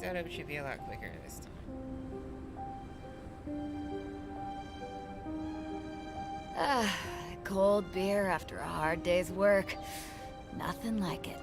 setup should be a lot quicker this time. Ah, cold beer after a hard day's work. Nothing like it.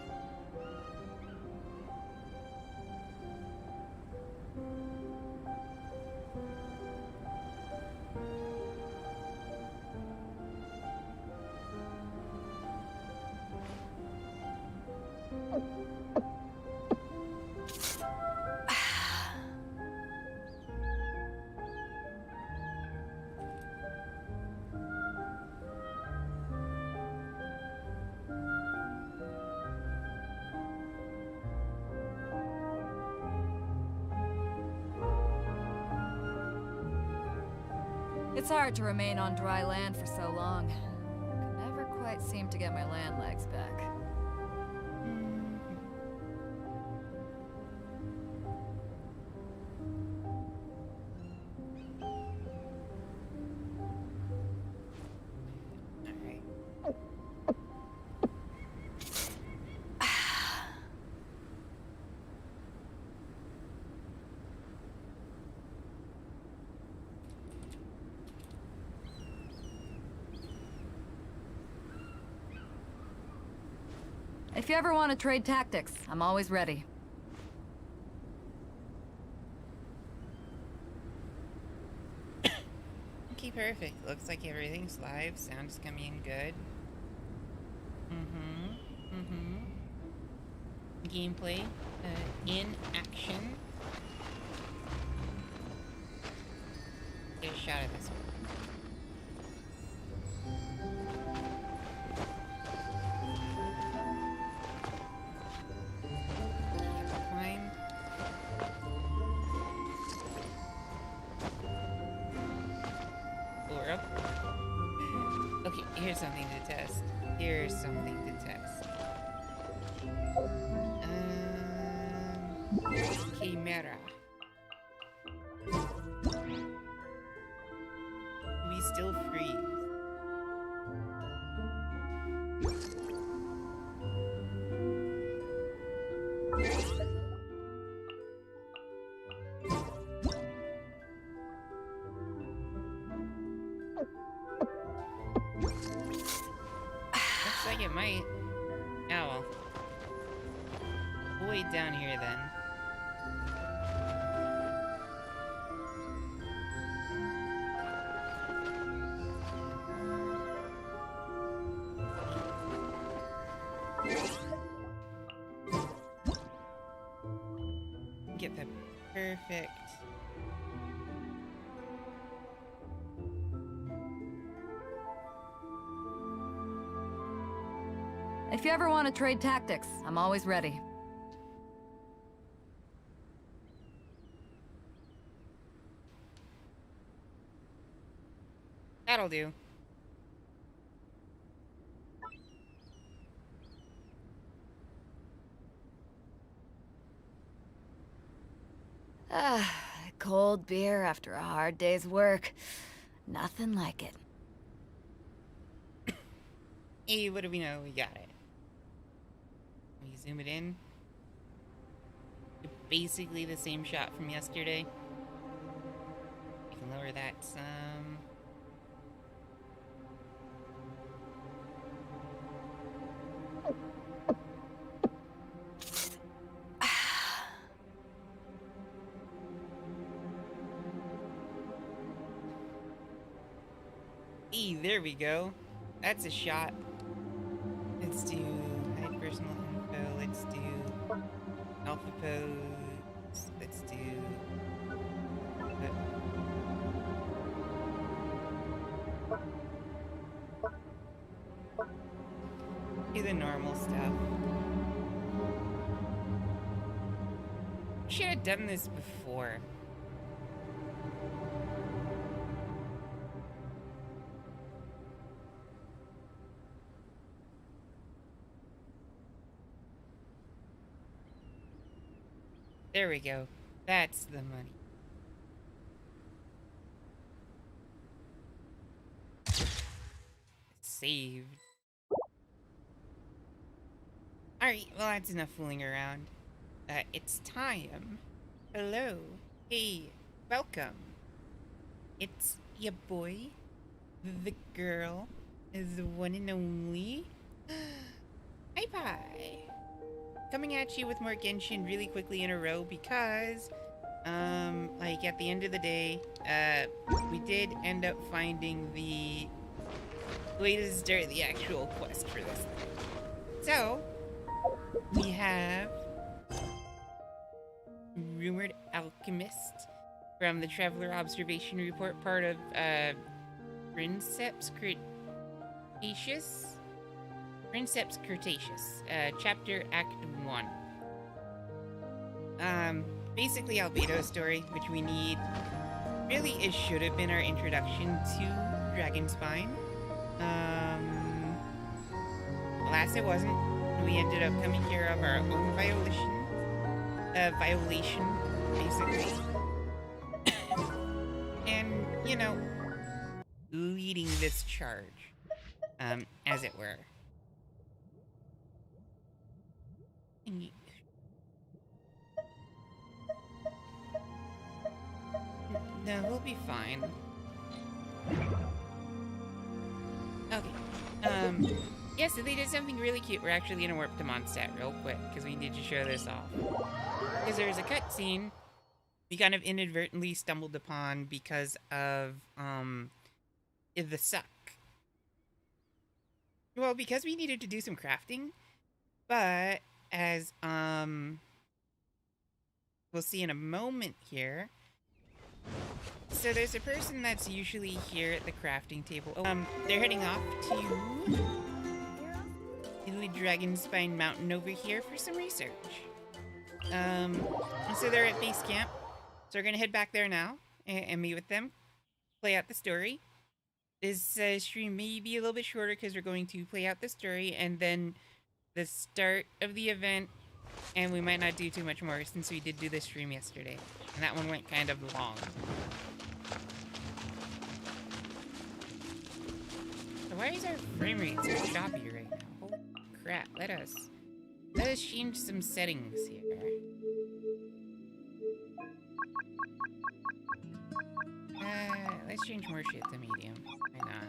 It's hard to remain on dry land for so long. Can never quite seem to get my land legs back. If you ever want to trade tactics, I'm always ready. Okay, perfect. Looks like everything's live. Sound is coming in good. Gameplay in action. Get a shot at this one. Climb. Or up. Okay, here's something to test. Here's something to test. Chimera. We still freeze. Looks like it might. Oh well. We'll wait down here then. Get the perfect. If you ever want to trade tactics, I'm always ready. That'll do. Ah, cold beer after a hard day's work. Nothing like it. Hey, what do we know? We got it. We zoom it in. Basically the same shot from yesterday. We can lower that some. Hey, there we go. That's a shot. Let's do hide personal info. Let's do alpha pose. Let's do. Do the normal stuff. Should have done this before. There we go. That's the money. Saved. Alright, well that's enough fooling around. It's time Hello. Hey, welcome. It's your boy, the girl, is the one and only. Hi, Pie. Coming at you with more Genshin really quickly in a row because, like at the end of the day, we did end up finding the way to start the actual quest for this thing. So, we have Rumored Alchemist from the Traveler Observation Report, part of Princeps Cretaceous. Princeps Cretaceous, chapter Act 1. Basically Albedo's story, which we need. Really, it should have been our introduction to Dragonspine. Alas, it wasn't. We ended up coming here of our own violation, basically. And, you know, leading this charge, as it were. No, we'll be fine. Okay. Yeah, so they did something really cute. We're actually gonna warp to Mondstadt real quick, because we need to show this off. Because there's a cutscene we kind of inadvertently stumbled upon because of, the suck. Well, because we needed to do some crafting, but as, we'll see in a moment here. So there's a person that's usually here at the crafting table. They're heading off to the Dragonspine Mountain over here for some research. And so they're at base camp. So we're gonna head back there now and meet with them, play out the story. This stream may be a little bit shorter because we're going to play out the story and then the start of the event, and we might not do too much more since we did do the stream yesterday, and that one went kind of long. So why is our frame rate so choppy right now? Holy crap! Let us change some settings here. Let's change more shit to medium. Why not?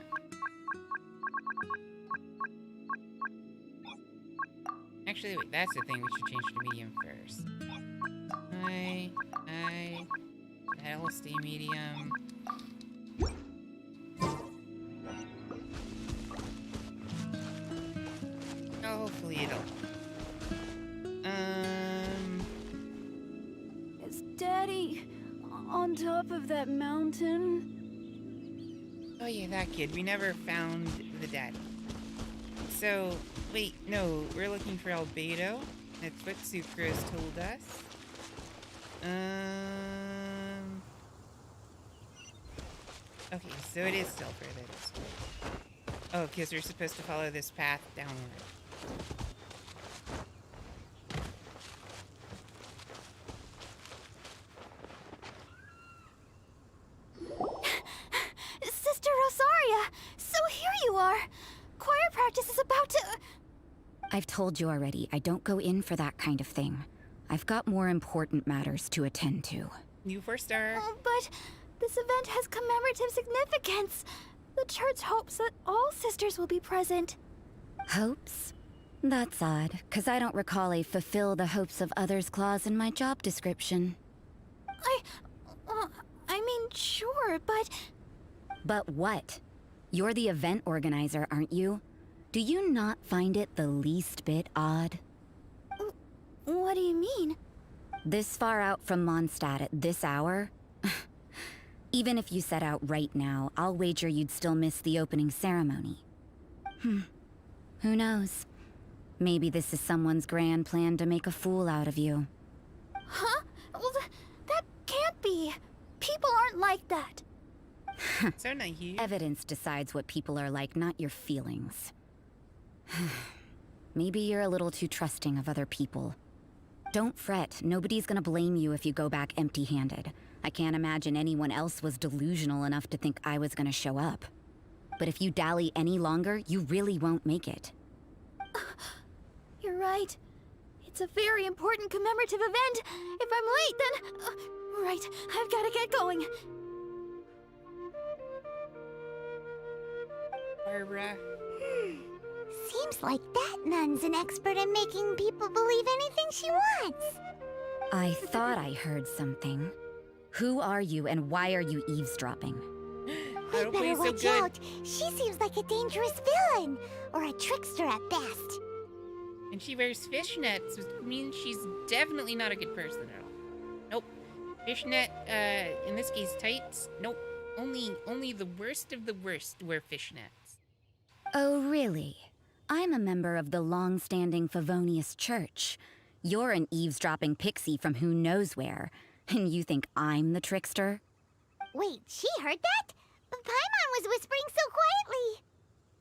Actually, wait, that's the thing. We should change to medium first. That'll stay medium. Oh, hopefully it'll. Is Daddy on top of that mountain? Oh yeah, that kid. We never found the daddy. So, wait, no, we're looking for Albedo. That's what Sucrose told us. Okay, so it is still further this way. Oh, because we're supposed to follow this path downward. Sister Rosaria! So here you are! Choir practice is about to... I've told you already, I don't go in for that kind of thing. I've got more important matters to attend to. New 4-star. But this event has commemorative significance. The church hopes that all sisters will be present. Hopes? That's odd, because I don't recall a fulfill the hopes of others clause in my job description. I mean, sure, but... But what? You're the event organizer, aren't you? Do you not find it the least bit odd? What do you mean? This far out from Mondstadt at this hour? Even if you set out right now, I'll wager you'd still miss the opening ceremony. Who knows? Maybe this is someone's grand plan to make a fool out of you. Huh? Well, that can't be. People aren't like that. So naive. Evidence decides what people are like, not your feelings. Maybe you're a little too trusting of other people. Don't fret, nobody's gonna blame you if you go back empty-handed. I can't imagine anyone else was delusional enough to think I was gonna show up. But if you dally any longer, you really won't make it. You're right. It's a very important commemorative event. If I'm late, then... right, I've gotta get going. Barbara. Seems like that nun's an expert at making people believe anything she wants. I thought I heard something. Who are you and why are you eavesdropping? We better watch out. She seems like a dangerous villain, or a trickster at best. And she wears fishnets, which means she's definitely not a good person at all. Nope. Fishnet, in this case, tights. Nope. Only the worst of the worst wear fishnets. Oh, really? I'm a member of the long-standing Favonius Church. You're an eavesdropping pixie from who knows where, and you think I'm the trickster? Wait, she heard that? Paimon was whispering so quietly.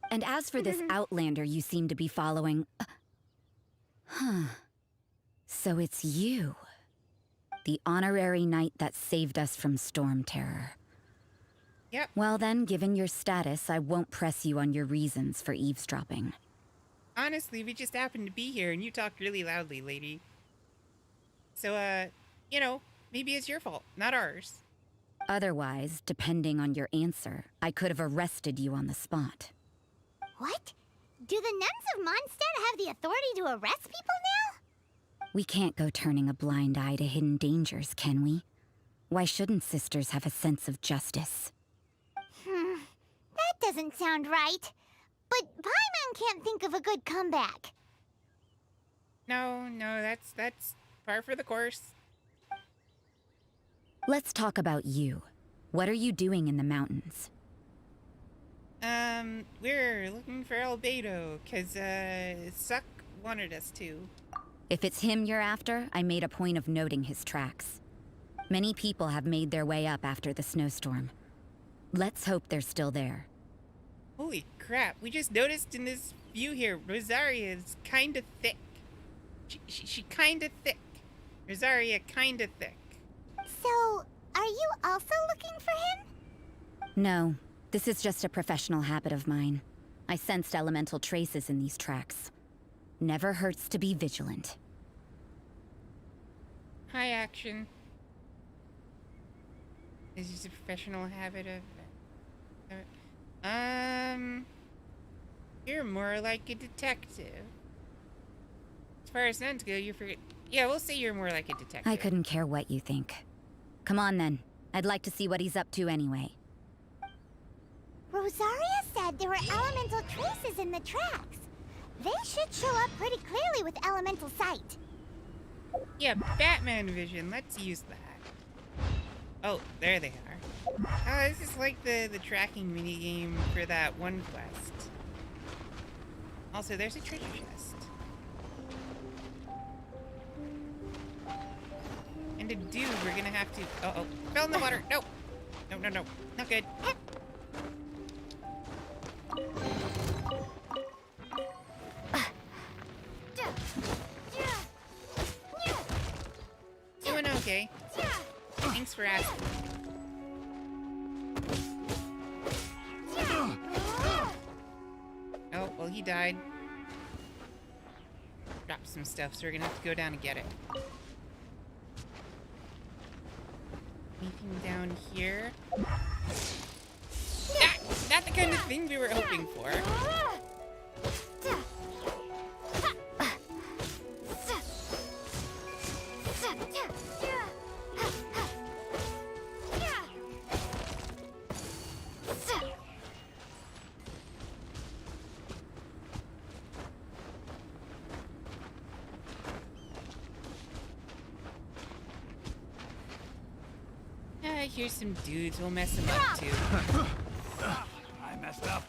And as for this outlander you seem to be following... So it's you. The honorary knight that saved us from storm terror. Yep. Well then, given your status, I won't press you on your reasons for eavesdropping. Honestly, we just happened to be here and you talked really loudly, lady. So, you know, maybe it's your fault, not ours. Otherwise, depending on your answer, I could have arrested you on the spot. What? Do the nuns of Mondstadt have the authority to arrest people now? We can't go turning a blind eye to hidden dangers, can we? Why shouldn't sisters have a sense of justice? That doesn't sound right. But Paimon can't think of a good comeback. No, that's par for the course. Let's talk about you. What are you doing in the mountains? We're looking for Albedo, 'cause, Suck wanted us to. If it's him you're after, I made a point of noting his tracks. Many people have made their way up after the snowstorm. Let's hope they're still there. Holy crap, we just noticed in this view here, Rosaria is kinda thick. She kinda thick. Rosaria kinda thick. So, are you also looking for him? No, this is just a professional habit of mine. I sensed elemental traces in these tracks. Never hurts to be vigilant. High action. This is a professional habit of... You're more like a detective. As far as nuns go, you forget... Yeah, we'll say you're more like a detective. I couldn't care what you think. Come on then. I'd like to see what he's up to anyway. Rosaria said there were elemental traces in the tracks. They should show up pretty clearly with elemental sight. Yeah, Batman vision. Let's use that. Oh, there they are. Oh, this is like the tracking minigame for that one quest. Also, there's a treasure chest. And to do, we're gonna have to... Uh-oh. Fell in the water. No. No. Not good. Doing okay. Thanks for asking. Oh, well, he died. Dropped some stuff, so we're gonna have to go down and get it. Anything down here? Not the kind of thing we were hoping for. Here's some dudes. We'll mess them up too. I messed up.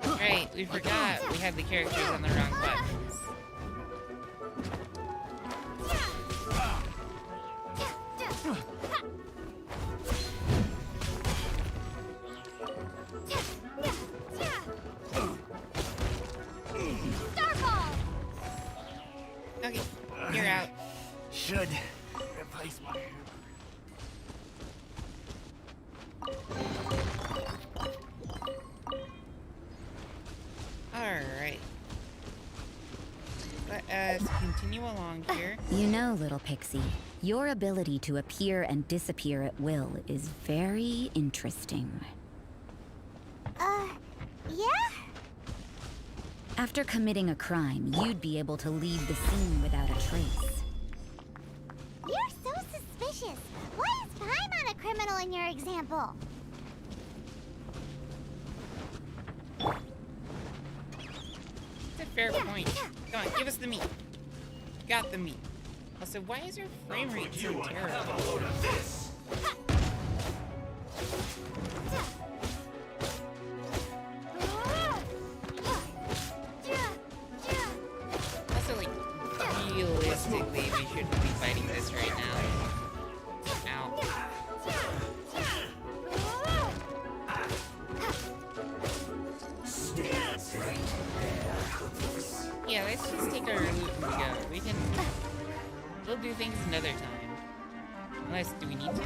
Right, we forgot we had the characters on the wrong buttons. Okay, you're out. Should replace my continue along here. You know, little pixie, your ability to appear and disappear at will is very interesting. Yeah? After committing a crime, you'd be able to leave the scene without a trace. You're so suspicious. Why is Paimon a criminal in your example? It's a fair point. Come on, give us the meat. Got the meat. Also, why is her frame rate so terrible? Also, like, realistically, we shouldn't be fighting this right now. Ow. Yeah, let's just take our loot and go. We'll do things another time. Unless, do we need to?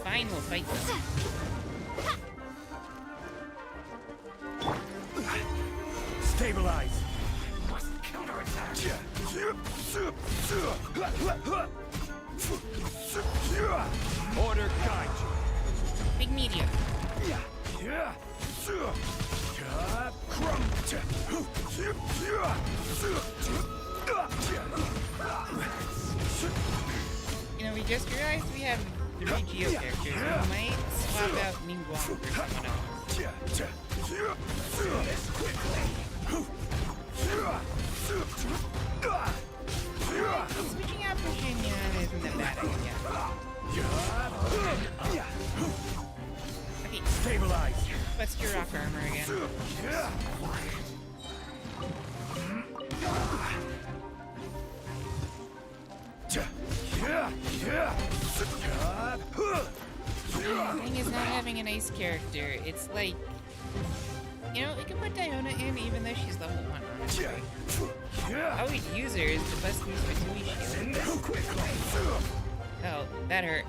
Fine, we'll fight them. Stabilize. Must counterattack. Order guide Big media. you. You know, we just realized we have 3 Geo characters. We might swap out Ningguang for someone else. Switching out for Shenyan isn't a bad idea. Okay, Stabilize. bust your rock armor again. The thing is not having a nice character. It's like, you know, we can put Diona in even though she's level 1, honestly. How we'd use her is to bust through Fatui shield. Oh, that hurt.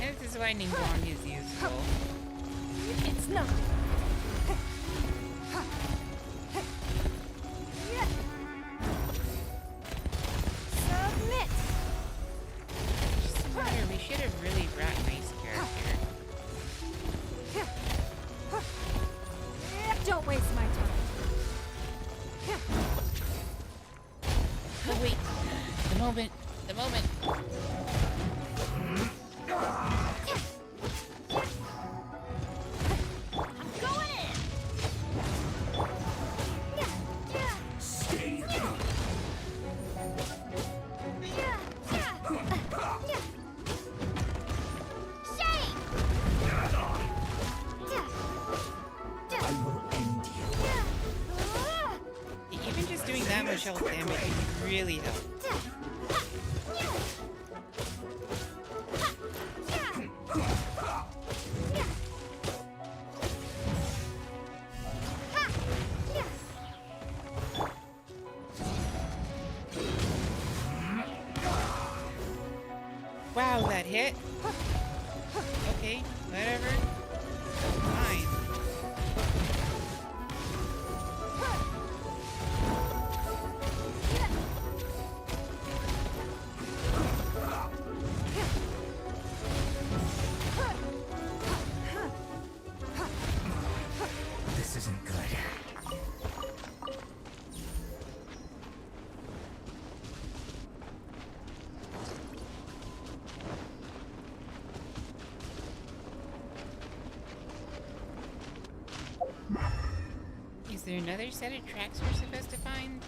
And this is why Ningguang is useful. It's not. Submit. Just a matter, we should have really brought a nice character. Don't waste my time. Oh wait, the moment, the moment. I'm going in. Stay there. I will end you. Even just doing that much health damage would really help. Wow, that hit? Okay, whatever. Fine. This isn't good. Is there another set of tracks we're supposed to find?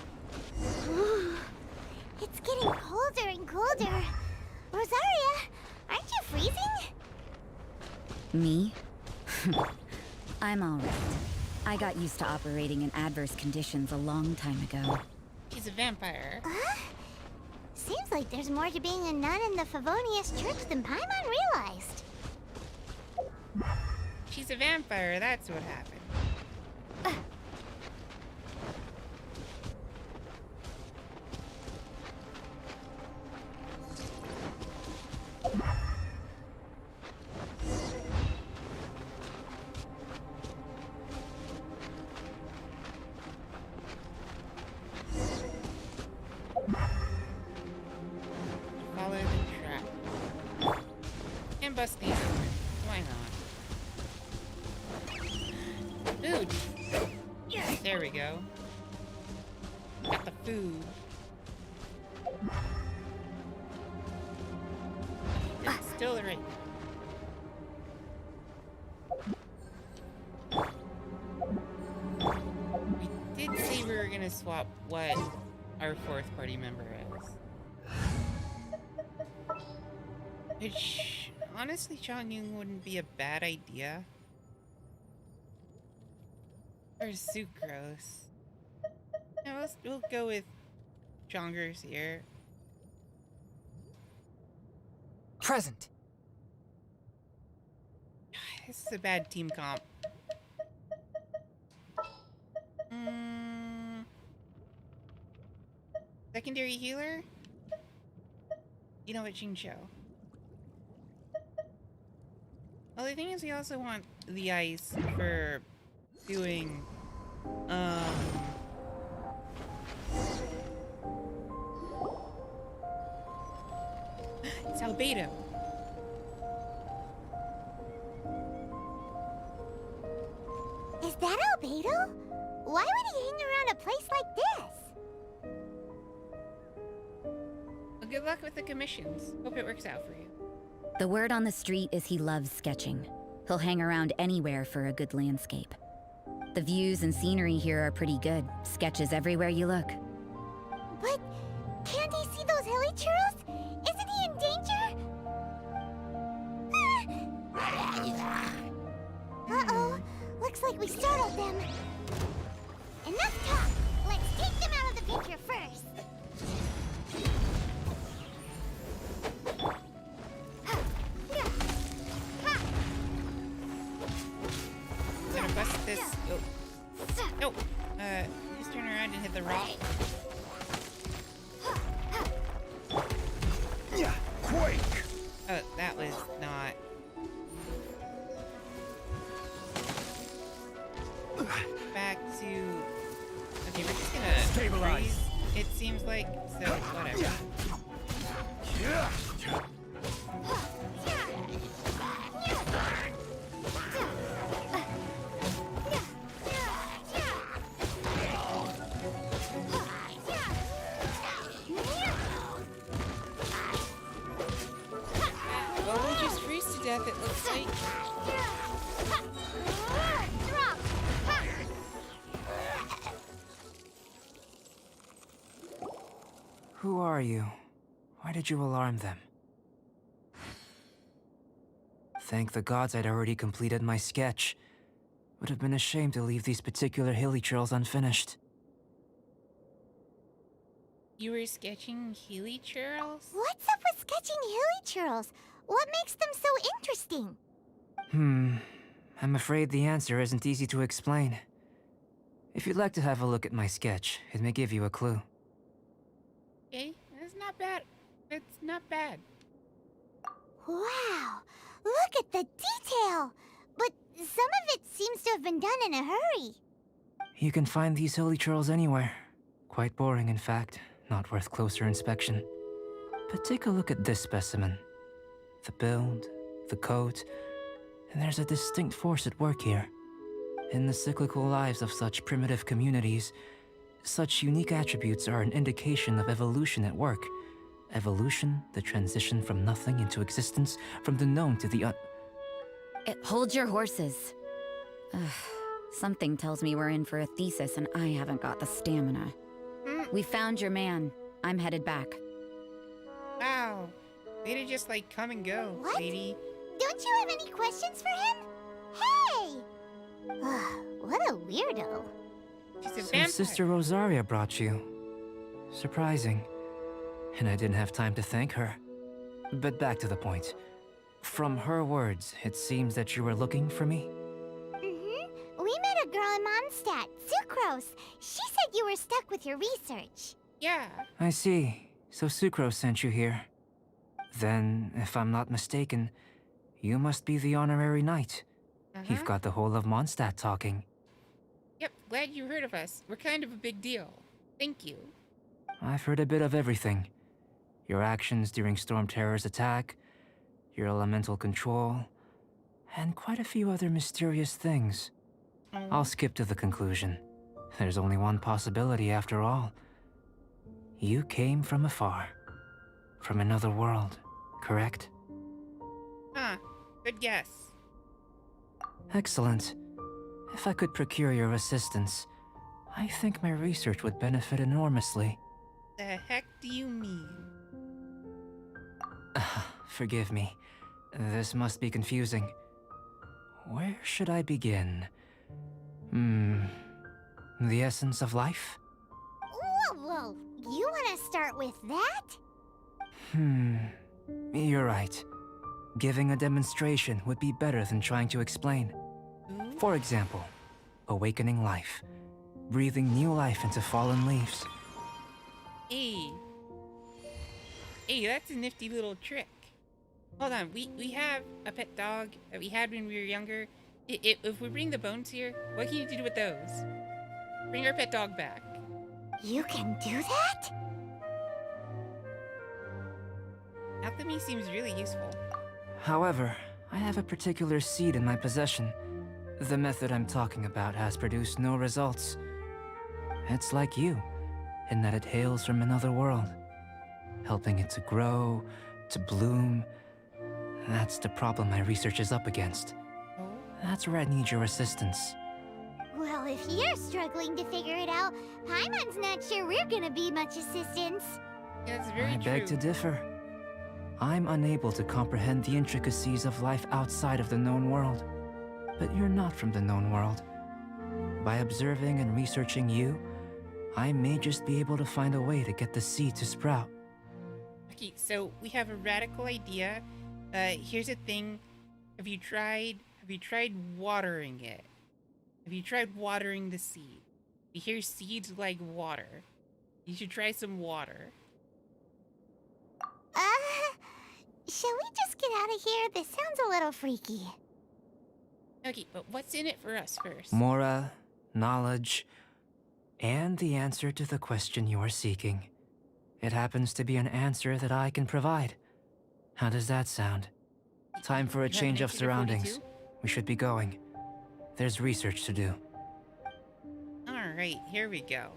It's getting colder and colder. Rosaria, aren't you freezing? Me? I'm alright. I got used to operating in adverse conditions a long time ago. She's a vampire. Seems like there's more to being a nun in the Favonius Church than Paimon realized. She's a vampire, that's what happened. bust these open. Why not? Food! There we go. Got the food. It's still the right. We did say we were gonna swap what our fourth party member is. Which, honestly, Changyun wouldn't be a bad idea. Or Sucrose. No, we'll go with Jongers here. Present. This is a bad team comp. Secondary healer? You know what, Xingqiu. Well, the thing is, we also want the ice for doing, it's Albedo. Is that Albedo? Why would he hang around a place like this? Well, good luck with the commissions. Hope it works out for you. The word on the street is he loves sketching. He'll hang around anywhere for a good landscape. The views and scenery here are pretty good. Sketches everywhere you look. But can't he see those hilly churros? Isn't he in danger? Uh-oh. Looks like we startled them. Enough talk. Let's take them out of the picture first. I'm gonna bust this. Oh. No. Just turn around and hit the rock. Yeah, quake! Oh, that was not. Back to. Okay, we're just gonna Stabilize. freeze, it seems like, so whatever. Yeah. Well, we'll just freeze to death, it looks like. Who are you? Why did you alarm them? Thank the gods I'd already completed my sketch. Would have been a shame to leave these particular hilly trails unfinished. You were sketching Healy Churls? What's up with sketching hilly churls? What makes them so interesting? I'm afraid the answer isn't easy to explain. If you'd like to have a look at my sketch, it may give you a clue. Okay, that's not bad. It's not bad. Wow, look at the detail! But some of it seems to have been done in a hurry. You can find these hilly trails anywhere. Quite boring, in fact. Not worth closer inspection. But take a look at this specimen. The build, the coat, and there's a distinct force at work here. In the cyclical lives of such primitive communities, such unique attributes are an indication of evolution at work. Evolution, the transition from nothing into existence, from the known to the Hold your horses. Ugh, something tells me we're in for a thesis and I haven't got the stamina. We found your man. I'm headed back. Wow. Way to just like come and go, What? lady. Don't you have any questions for him? Hey! What a weirdo. She's a So vampire. Sister Rosaria brought you. Surprising. And I didn't have time to thank her. But back to the point. From her words, it seems that you were looking for me? We met a girl in Mondstadt, Sucrose. She said you were stuck with your research. Yeah. I see. So Sucrose sent you here. Then, if I'm not mistaken, you must be the honorary knight. You've got the whole of Mondstadt talking. Yep, glad you heard of us. We're kind of a big deal. Thank you. I've heard a bit of everything. Your actions during Storm Terror's attack, your elemental control, and quite a few other mysterious things. I'll skip to the conclusion. There's only one possibility after all. You came from afar. From another world, correct? Huh. Good guess. Excellent. If I could procure your assistance, I think my research would benefit enormously. The heck do you mean? Forgive me. This must be confusing. Where should I begin? The essence of life? Whoa. You want to start with that? You're right. Giving a demonstration would be better than trying to explain. For example, awakening life. Breathing new life into fallen leaves. Hey. Hey, that's a nifty little trick. Hold on, we have a pet dog that we had when we were younger. If we bring the bones here, what can you do with those? Bring our pet dog back. You can do that? Alchemy seems really useful. However, I have a particular seed in my possession. The method I'm talking about has produced no results. It's like you, in that it hails from another world. Helping it to grow, to bloom. That's the problem my research is up against. That's where I need your assistance. Well, if you're struggling to figure it out, Paimon's not sure we're gonna be much assistance. That's very I true. beg to differ. I'm unable to comprehend the intricacies of life outside of the known world. But you're not from the known world. By observing and researching you, I may just be able to find a way to get the seed to sprout. Okay, so we have a radical idea. Here's the thing. Have you tried watering it? Have you tried watering the seed? You hear seeds like water. You should try some water. Shall we just get out of here? This sounds a little freaky. Okay, but what's in it for us first? Mora, knowledge, and the answer to the question you are seeking. It happens to be an answer that I can provide. How does that sound? Time for a You have change an of extra surroundings. 42? We should be going. There's research to do. Alright, here we go.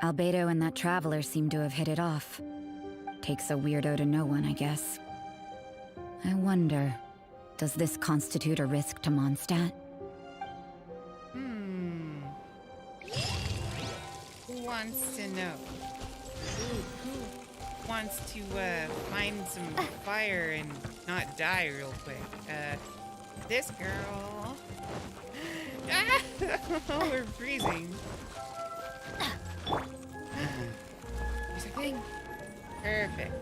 Albedo and that traveler seem to have hit it off. Takes a weirdo to know one, I guess. I wonder, does this constitute a risk to Mondstadt? Who wants to know? Who wants to find some fire and not die real quick? This girl. Ah! We're freezing. Here's a thing. Perfect.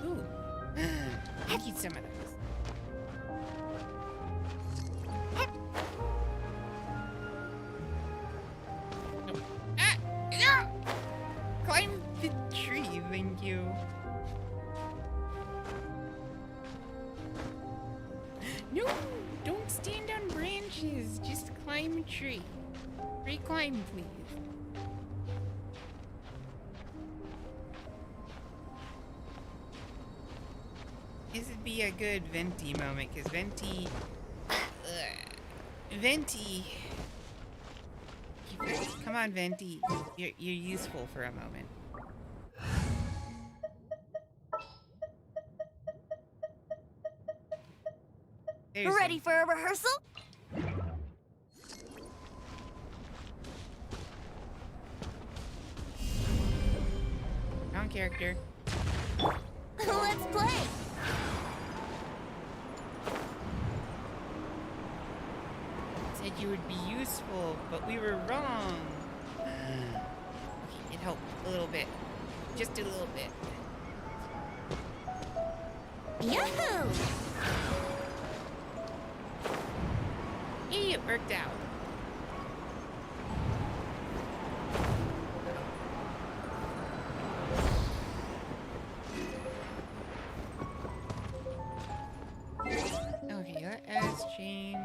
Ooh. I need some of those. Climb the tree, thank you. No, don't stand on branches. Just climb a tree. Free climb, please. This would be a good Venti moment, because Venti... Venti... Come on, Venti. You're useful for a moment. There's Ready some- for a rehearsal? Wrong character. Let's play! Said you would be useful, but we were wrong. Okay, it helped a little bit. Just a little bit. Yahoo! Hey, it worked out. Okay, let us change.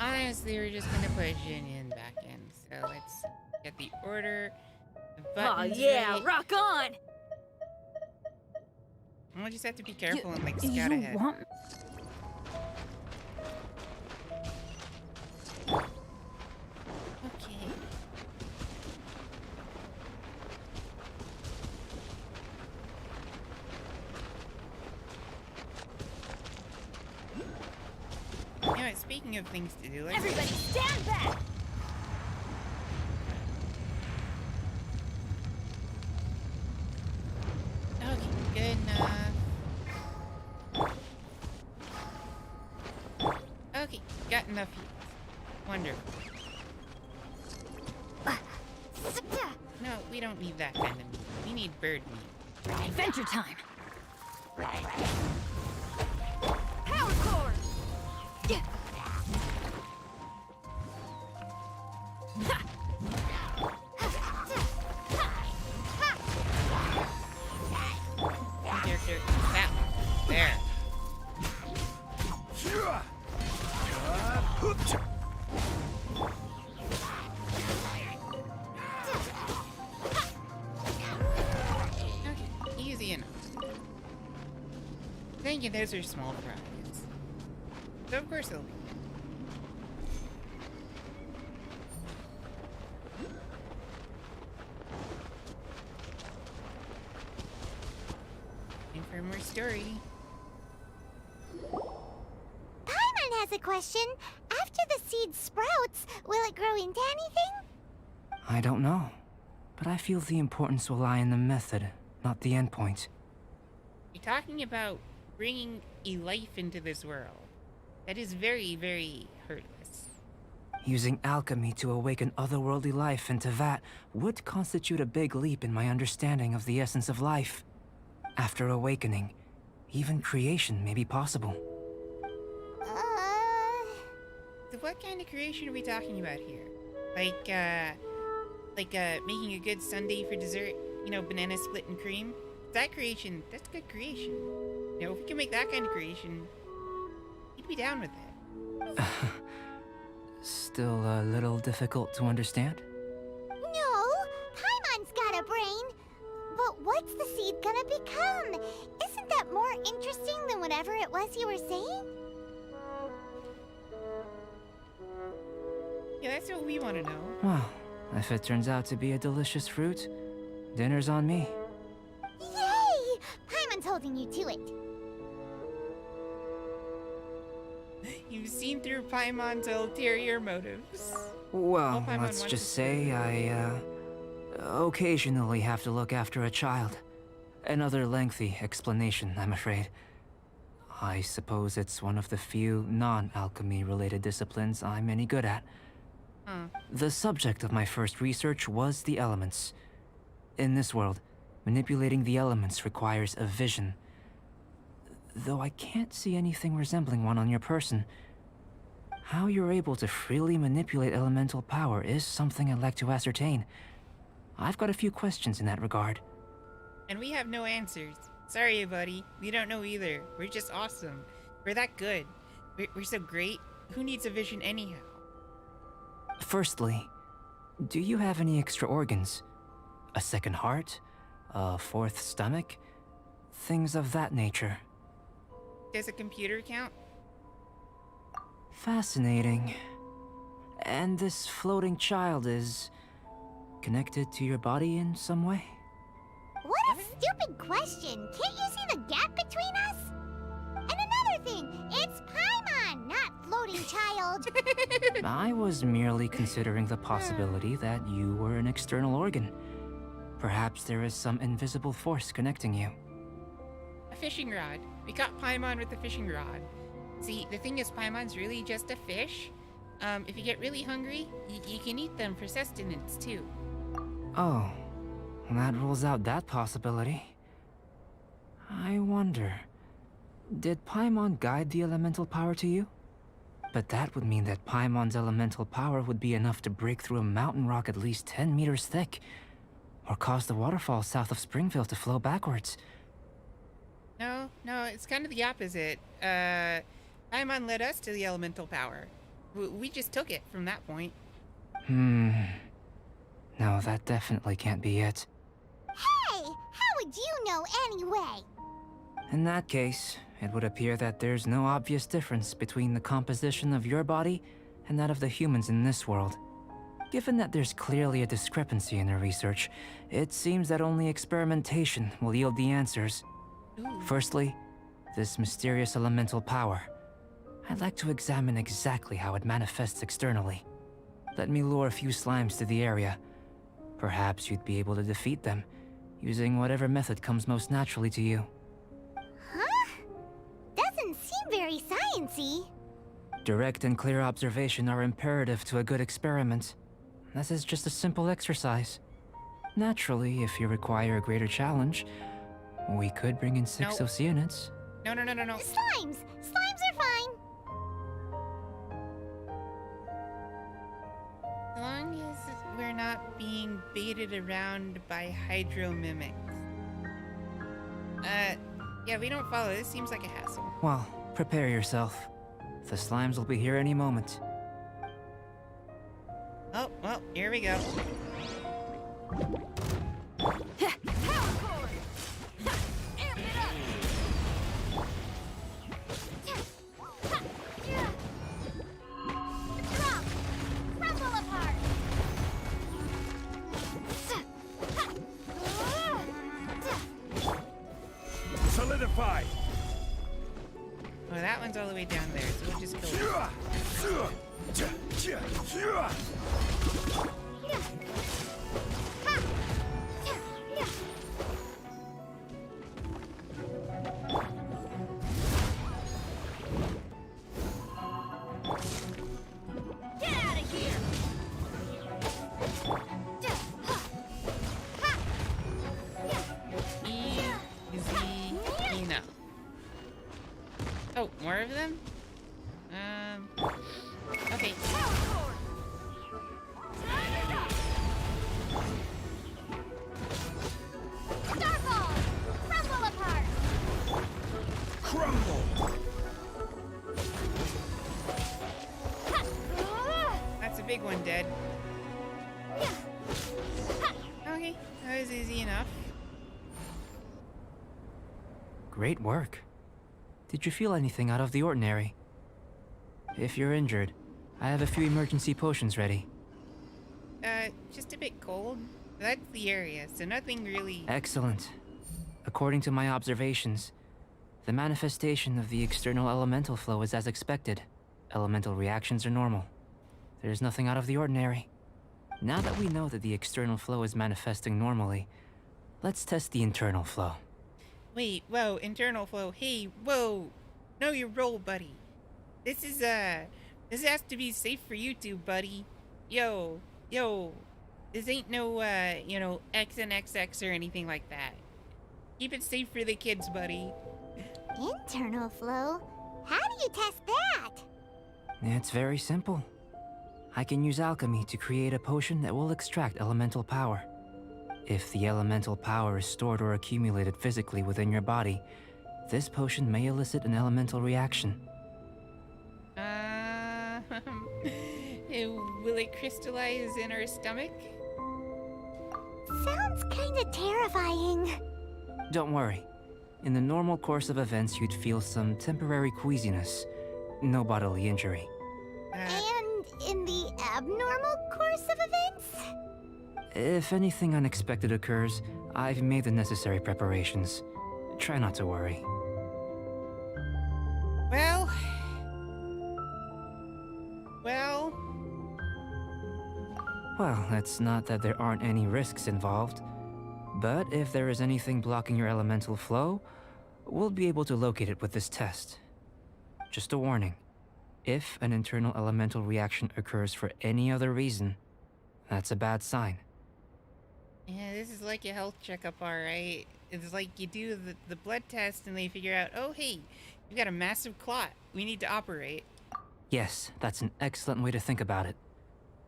I they were just gonna put Jinyan back in. So let's get the order. The buttons right. rock on! We'll just have to be careful and like scout ahead. Okay. You know what, speaking of things to do, let's Everybody stand back! Okay, good enough. Okay, got enough heat. Wonderful. No, we don't need that kind of meat. We need bird meat. Adventure time! Power core! Character, that one. There. Okay, easy enough. Thank you, those are small fries. So of course they'll be. Looking for more story. Paimon has a question. After the seed sprouts, will it grow into anything? I don't know. But I feel the importance will lie in the method, not the endpoint. You're talking about bringing a life into this world. That is very, very hurtless. Using alchemy to awaken otherworldly life into that would constitute a big leap in my understanding of the essence of life. After awakening, even creation may be possible. So what kind of creation are we talking about here? Like making a good sundae for dessert? You know, banana split and cream? That creation, that's good creation. You know, if we can make that kind of creation, you'd be down with it. Still a little difficult to understand? No, Paimon's got a brain. But what's the seed gonna become? Isn't that more interesting than whatever it was you were saying? Yeah, that's what we want to know. Well, if it turns out to be a delicious fruit, dinner's on me. Yay! Paimon's holding you to it. You've seen through Paimon's ulterior motives. Well, Paimon let's wants just to say I, occasionally have to look after a child. Another lengthy explanation, I'm afraid. I suppose it's one of the few non-alchemy related disciplines I'm any good at. Huh. The subject of my first research was the elements. In this world, manipulating the elements requires a vision. Though I can't see anything resembling one on your person. How you're able to freely manipulate elemental power is something I'd like to ascertain. I've got a few questions in that regard. And we have no answers. Sorry, buddy. We don't know either. We're just awesome. We're that good. We're so great. Who needs a vision anyhow? Firstly, do you have any extra organs? A second heart? A fourth stomach? Things of that nature. Does a computer count? Fascinating. And this floating child is connected to your body in some way? What a stupid question! Can't you see the gap between us? And another thing, it's Paimon, not floating child. I was merely considering the possibility that you were an external organ. Perhaps there is some invisible force connecting you. A fishing rod. We caught Paimon with the fishing rod. See, the thing is, Paimon's really just a fish. If you get really hungry, you can eat them for sustenance, too. Oh, that rules out that possibility. I wonder, did Paimon guide the elemental power to you? But that would mean that Paimon's elemental power would be enough to break through a mountain rock at least 10 meters thick, or cause the waterfall south of Springville to flow backwards. No, it's kind of the opposite. Paimon led us to the elemental power. We just took it from that point. No, that definitely can't be it. Hey, how would you know anyway? In that case, it would appear that there's no obvious difference between the composition of your body and that of the humans in this world. Given that there's clearly a discrepancy in the research, it seems that only experimentation will yield the answers. Ooh. Firstly, this mysterious elemental power. I'd like to examine exactly how it manifests externally. Let me lure a few slimes to the area. Perhaps you'd be able to defeat them, using whatever method comes most naturally to you. Huh? Doesn't seem very sciencey. Direct and clear observation are imperative to a good experiment. This is just a simple exercise. Naturally, if you require a greater challenge, we could bring in 6 Nope. Oceanids. No. Slimes! Slimes are fine! As long as we're not being baited around by hydromimics. Yeah, we don't follow. This seems like a hassle. Well, prepare yourself. The slimes will be here any moment. Oh, well, here we go. Drop! Crumble apart! Solidify! Oh, that one's all the way down there, so we'll just kill it. Get out of here! Easy enough. Oh, more of them? Okay. Starfall! Crumble apart! Crumble! That's a big one dead. Okay, that was easy enough. Great work. Did you feel anything out of the ordinary? If you're injured, I have a few emergency potions ready. Just a bit cold. That's the area, so nothing really... Excellent. According to my observations, the manifestation of the external elemental flow is as expected. Elemental reactions are normal. There's nothing out of the ordinary. Now that we know that the external flow is manifesting normally, let's test the internal flow. Wait, whoa, internal flow. Hey, whoa. Know your role, buddy. This has to be safe for you two, buddy. Yo. This ain't no, X and XX or anything like that. Keep it safe for the kids, buddy. Internal flow? How do you test that? It's very simple. I can use alchemy to create a potion that will extract elemental power. If the elemental power is stored or accumulated physically within your body, this potion may elicit an elemental reaction. Will it crystallize in our stomach? Sounds kinda terrifying. Don't worry. In the normal course of events, you'd feel some temporary queasiness. No bodily injury. And in the abnormal course of events? If anything unexpected occurs, I've made the necessary preparations. Try not to worry. Well, it's not that there aren't any risks involved. But if there is anything blocking your elemental flow, we'll be able to locate it with this test. Just a warning. If an internal elemental reaction occurs for any other reason, that's a bad sign. Yeah, this is like a health checkup, alright? It's like you do the blood test and they figure out, oh hey, you got a massive clot. We need to operate. Yes, that's an excellent way to think about it.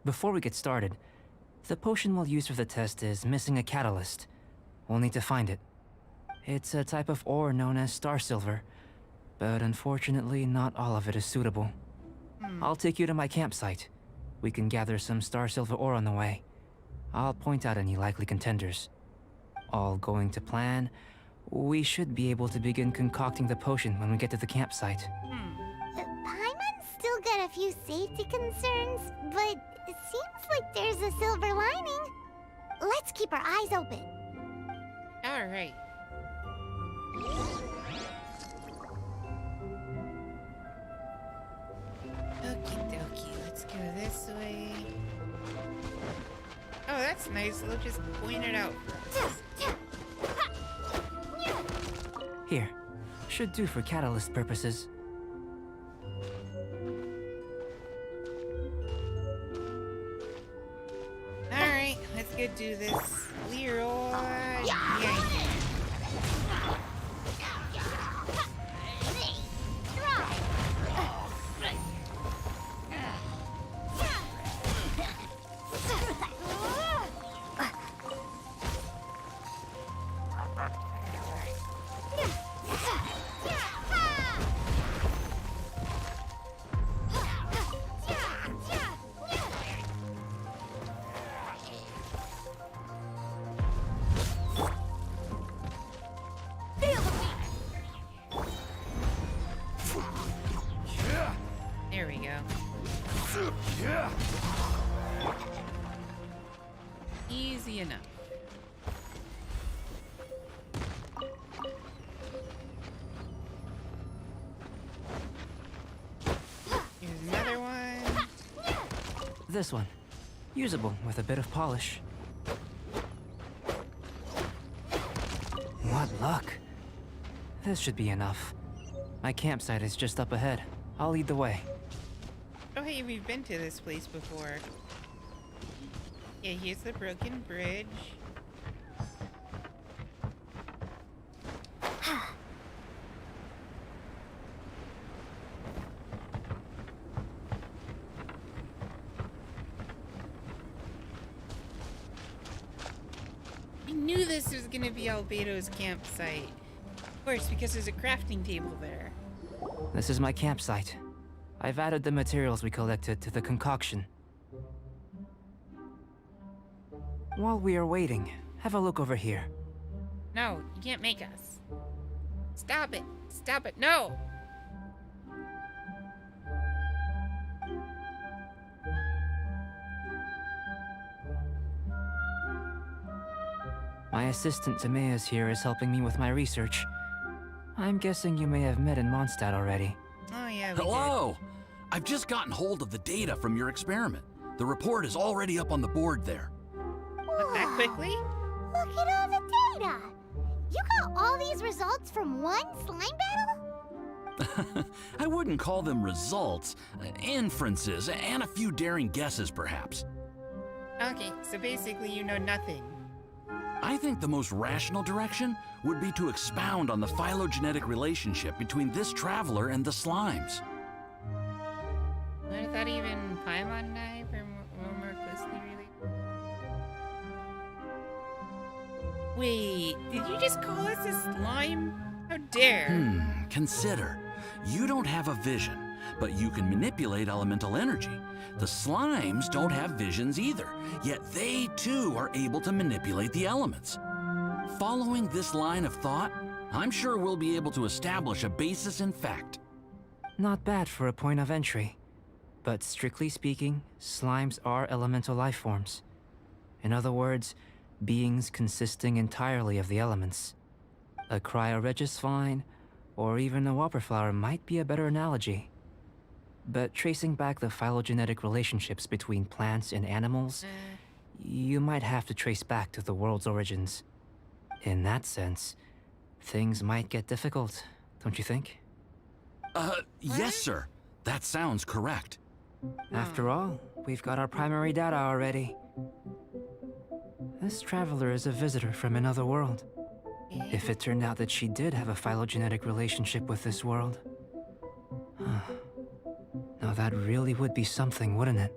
Before we get started, the potion we'll use for the test is missing a catalyst. We'll need to find it. It's a type of ore known as star silver, but unfortunately not all of it is suitable. I'll take you to my campsite. We can gather some star silver ore on the way. I'll point out any likely contenders. All going to plan, we should be able to begin concocting the potion when we get to the campsite. Paimon's still got a few safety concerns, but it seems like there's a silver lining. Let's keep our eyes open. All right. Okie dokie, let's go this way. Oh, that's nice. They'll just point it out for us. Here, should do for catalyst purposes. Alright, let's go do this. Leroy! Yeah. There we go. Easy enough. Here's another one. This one. Usable with a bit of polish. What luck. This should be enough. My campsite is just up ahead. I'll lead the way. Oh hey, we've been to this place before. Yeah, here's the broken bridge. I knew this was gonna be Albedo's campsite. Of course, because there's a crafting table there. This is my campsite. I've added the materials we collected to the concoction. While we are waiting, have a look over here. No, you can't make us. Stop it! Stop it! No! My assistant Timaeus here is helping me with my research. I'm guessing you may have met in Mondstadt already. Oh yeah, we Hello! I've just gotten hold of the data from your experiment. The report is already up on the board there. did. Not that quickly? Look at all the data! You got all these results from one slime battle? I wouldn't call them results, inferences, and a few daring guesses perhaps. Okay, so basically you know nothing. I think the most rational direction would be to expound on the phylogenetic relationship between this traveler and the slimes. I thought even Paimon and I were more closely related. Wait, did you just call us a slime? How dare? Consider. You don't have a vision, but you can manipulate elemental energy. The slimes don't have visions either, yet they too are able to manipulate the elements. Following this line of thought, I'm sure we'll be able to establish a basis in fact. Not bad for a point of entry. But strictly speaking, slimes are elemental life forms. In other words, beings consisting entirely of the elements. A cryoregisvine, or even a whopperflower might be a better analogy. But tracing back the phylogenetic relationships between plants and animals, you might have to trace back to the world's origins. In that sense, things might get difficult, don't you think? Yes, sir. That sounds correct. After all, we've got our primary data already. This traveler is a visitor from another world. If it turned out that she did have a phylogenetic relationship with this world. Now that really would be something, wouldn't it?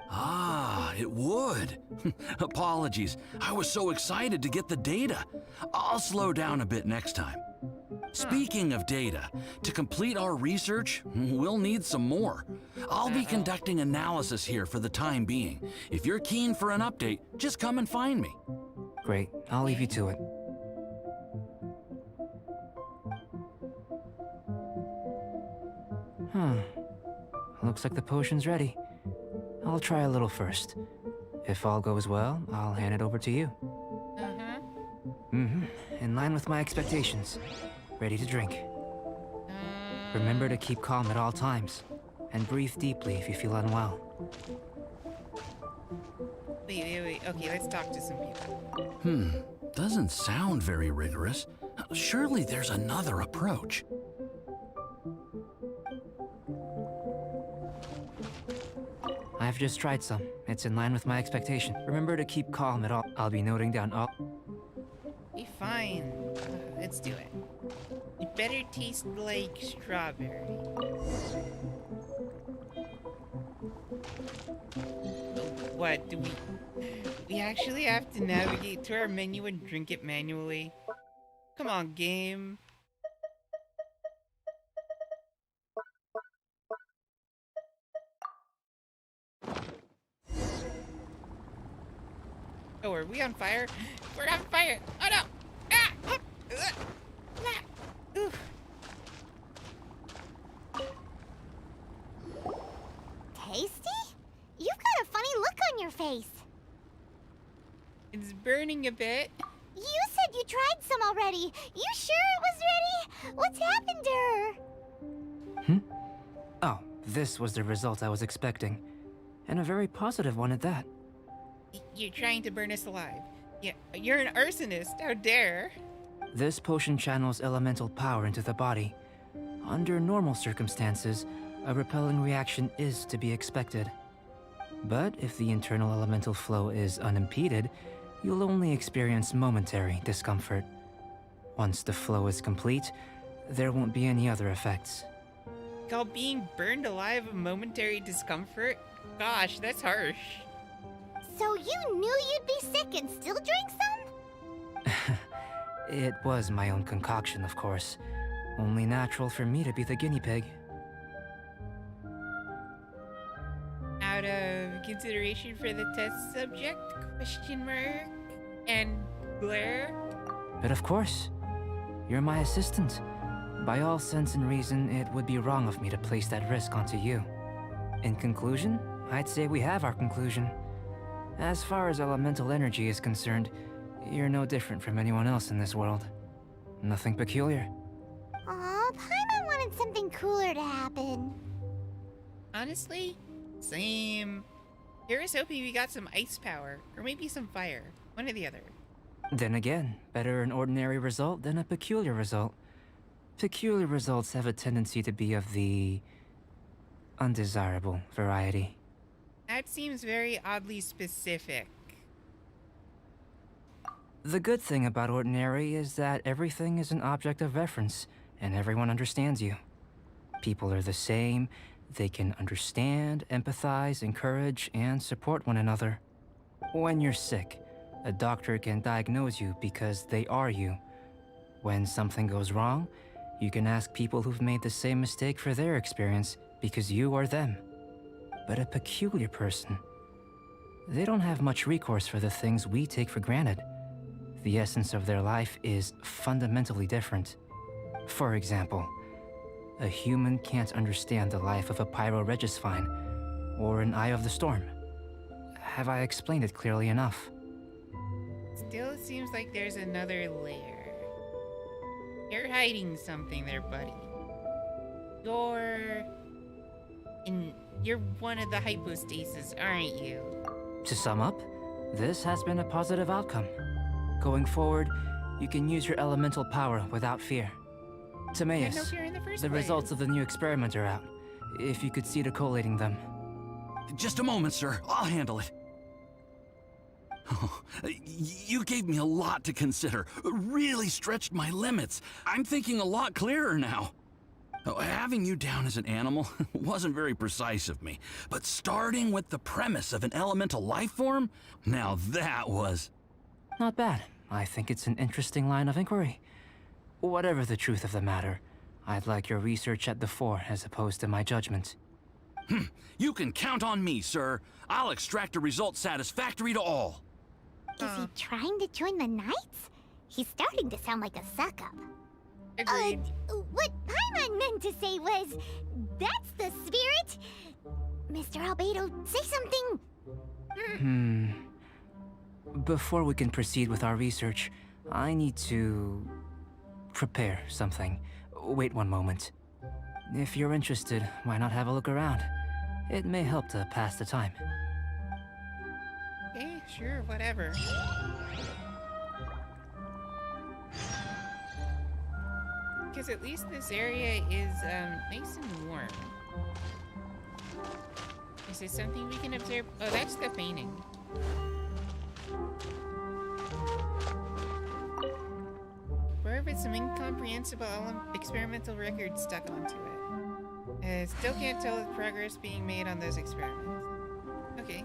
Ah, it would. Apologies. I was so excited to get the data. I'll slow down a bit next time. Speaking of data, to complete our research, we'll need some more. I'll be conducting analysis here for the time being. If you're keen for an update, just come and find me. Great, I'll leave you to it. Looks like the potion's ready. I'll try a little first. If all goes well, I'll hand it over to you. In line with my expectations. Ready to drink. Remember to keep calm at all times, and breathe deeply if you feel unwell. Wait. Okay, let's talk to some people. Doesn't sound very rigorous. Surely there's another approach. I've just tried some. It's in line with my expectation. Remember to keep calm at all. I'll be noting down all. Be fine. Let's do it. It better taste like strawberry. What, do we actually have to navigate to our menu and drink it manually? Come on, game. Oh, are we on fire? We're on fire! Oh no! Ah! Ooh. Tasty? You've got a funny look on your face. It's burning a bit. You said you tried some already. You sure it was ready? What's happened to her? Oh, this was the result I was expecting. And a very positive one at that. You're trying to burn us alive. Yeah, you're an arsonist. How dare? This potion channels elemental power into the body. Under normal circumstances, a repelling reaction is to be expected. But if the internal elemental flow is unimpeded, you'll only experience momentary discomfort. Once the flow is complete, there won't be any other effects. Call being burned alive a momentary discomfort? Gosh, that's harsh. So you knew you'd be sick and still drank some? It was my own concoction, of course. Only natural for me to be the guinea pig. Out of consideration for the test subject? Question mark? And Blair? But of course, you're my assistant. By all sense and reason, it would be wrong of me to place that risk onto you. In conclusion, I'd say we have our conclusion. As far as elemental energy is concerned, you're no different from anyone else in this world. Nothing peculiar. Aw, Paimon wanted something cooler to happen. Honestly, same. Here is hoping we got some ice power, or maybe some fire. One or the other. Then again, better an ordinary result than a peculiar result. Peculiar results have a tendency to be of the undesirable variety. That seems very oddly specific. The good thing about ordinary is that everything is an object of reference, and everyone understands you. People are the same. They can understand, empathize, encourage, and support one another. When you're sick, a doctor can diagnose you because they are you. When something goes wrong, you can ask people who've made the same mistake for their experience because you are them. But a peculiar person, they don't have much recourse for the things we take for granted. The essence of their life is fundamentally different. For example, a human can't understand the life of a pyroregisvine or an eye of the storm. Have I explained it clearly enough? Still, it seems like there's another layer. You're hiding something there, buddy. You're one of the hypostases, aren't you? To sum up, this has been a positive outcome. Going forward, you can use your elemental power without fear. You had no Timaeus, fear in the first the place. results of the new experiment are out. If you could see to collating them. Just a moment, sir. I'll handle it. Oh, you gave me a lot to consider. Really stretched my limits. I'm thinking a lot clearer now. Oh, having you down as an animal wasn't very precise of me, but starting with the premise of an elemental life form, now that was... Not bad. I think it's an interesting line of inquiry. Whatever the truth of the matter, I'd like your research at the fore as opposed to my judgment. You can count on me, sir. I'll extract a result satisfactory to all. Is he trying to join the Knights? He's starting to sound like a suck-up. Agreed. What Paimon meant to say was, that's the spirit! Mr. Albedo, say something! Before we can proceed with our research, I need to prepare something. Wait one moment. If you're interested, why not have a look around? It may help to pass the time. Okay, sure, whatever. Because at least this area is nice and warm. Is there something we can observe? Oh, that's the painting. Where with some incomprehensible experimental records stuck onto it. Still can't tell the progress being made on those experiments. Okay.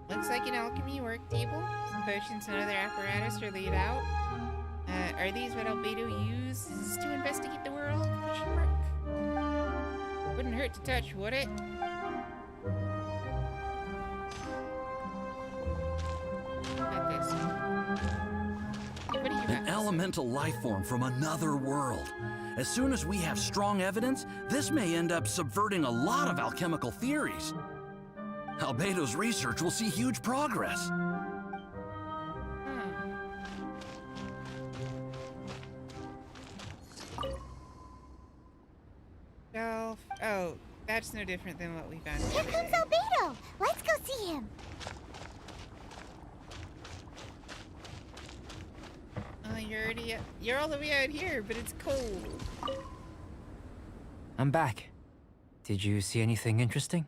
Looks like an alchemy work table. Some potions and other apparatus are laid out. Are these what Albedo uses to investigate the world? Question mark. Wouldn't hurt to touch, would it? Not this. Hey, what do you An have? elemental life form from another world. As soon as we have strong evidence, this may end up subverting a lot of alchemical theories. Albedo's research will see huge progress. Shelf. Oh, that's no different than what we found. Here comes Albedo! Let's go see him! You're all the way out here, but it's cold. I'm back. Did you see anything interesting?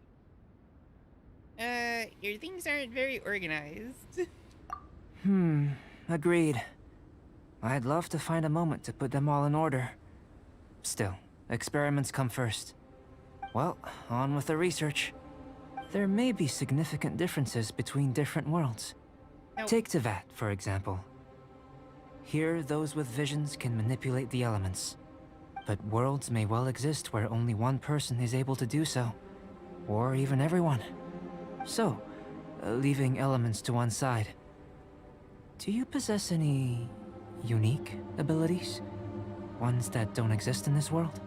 Your things aren't very organized. Agreed. I'd love to find a moment to put them all in order. Still, experiments come first. Well, on with the research. There may be significant differences between different worlds. Nope. Take Tevat, for example. Here, those with visions can manipulate the elements. But worlds may well exist where only one person is able to do so. Or even everyone. So, leaving elements to one side. Do you possess any unique abilities? Ones that don't exist in this world?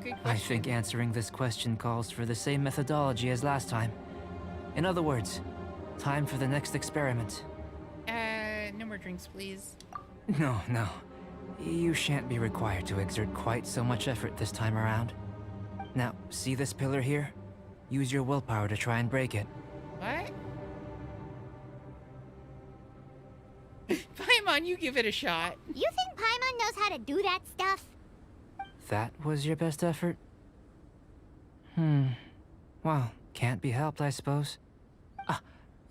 Good I question. think answering this question calls for the same methodology as last time. In other words, time for the next experiment. No more drinks, please. No. You shan't be required to exert quite so much effort this time around. Now, see this pillar here? Use your willpower to try and break it. What? Paimon, you give it a shot. You think Paimon knows how to do that stuff? That was your best effort? Well, can't be helped, I suppose.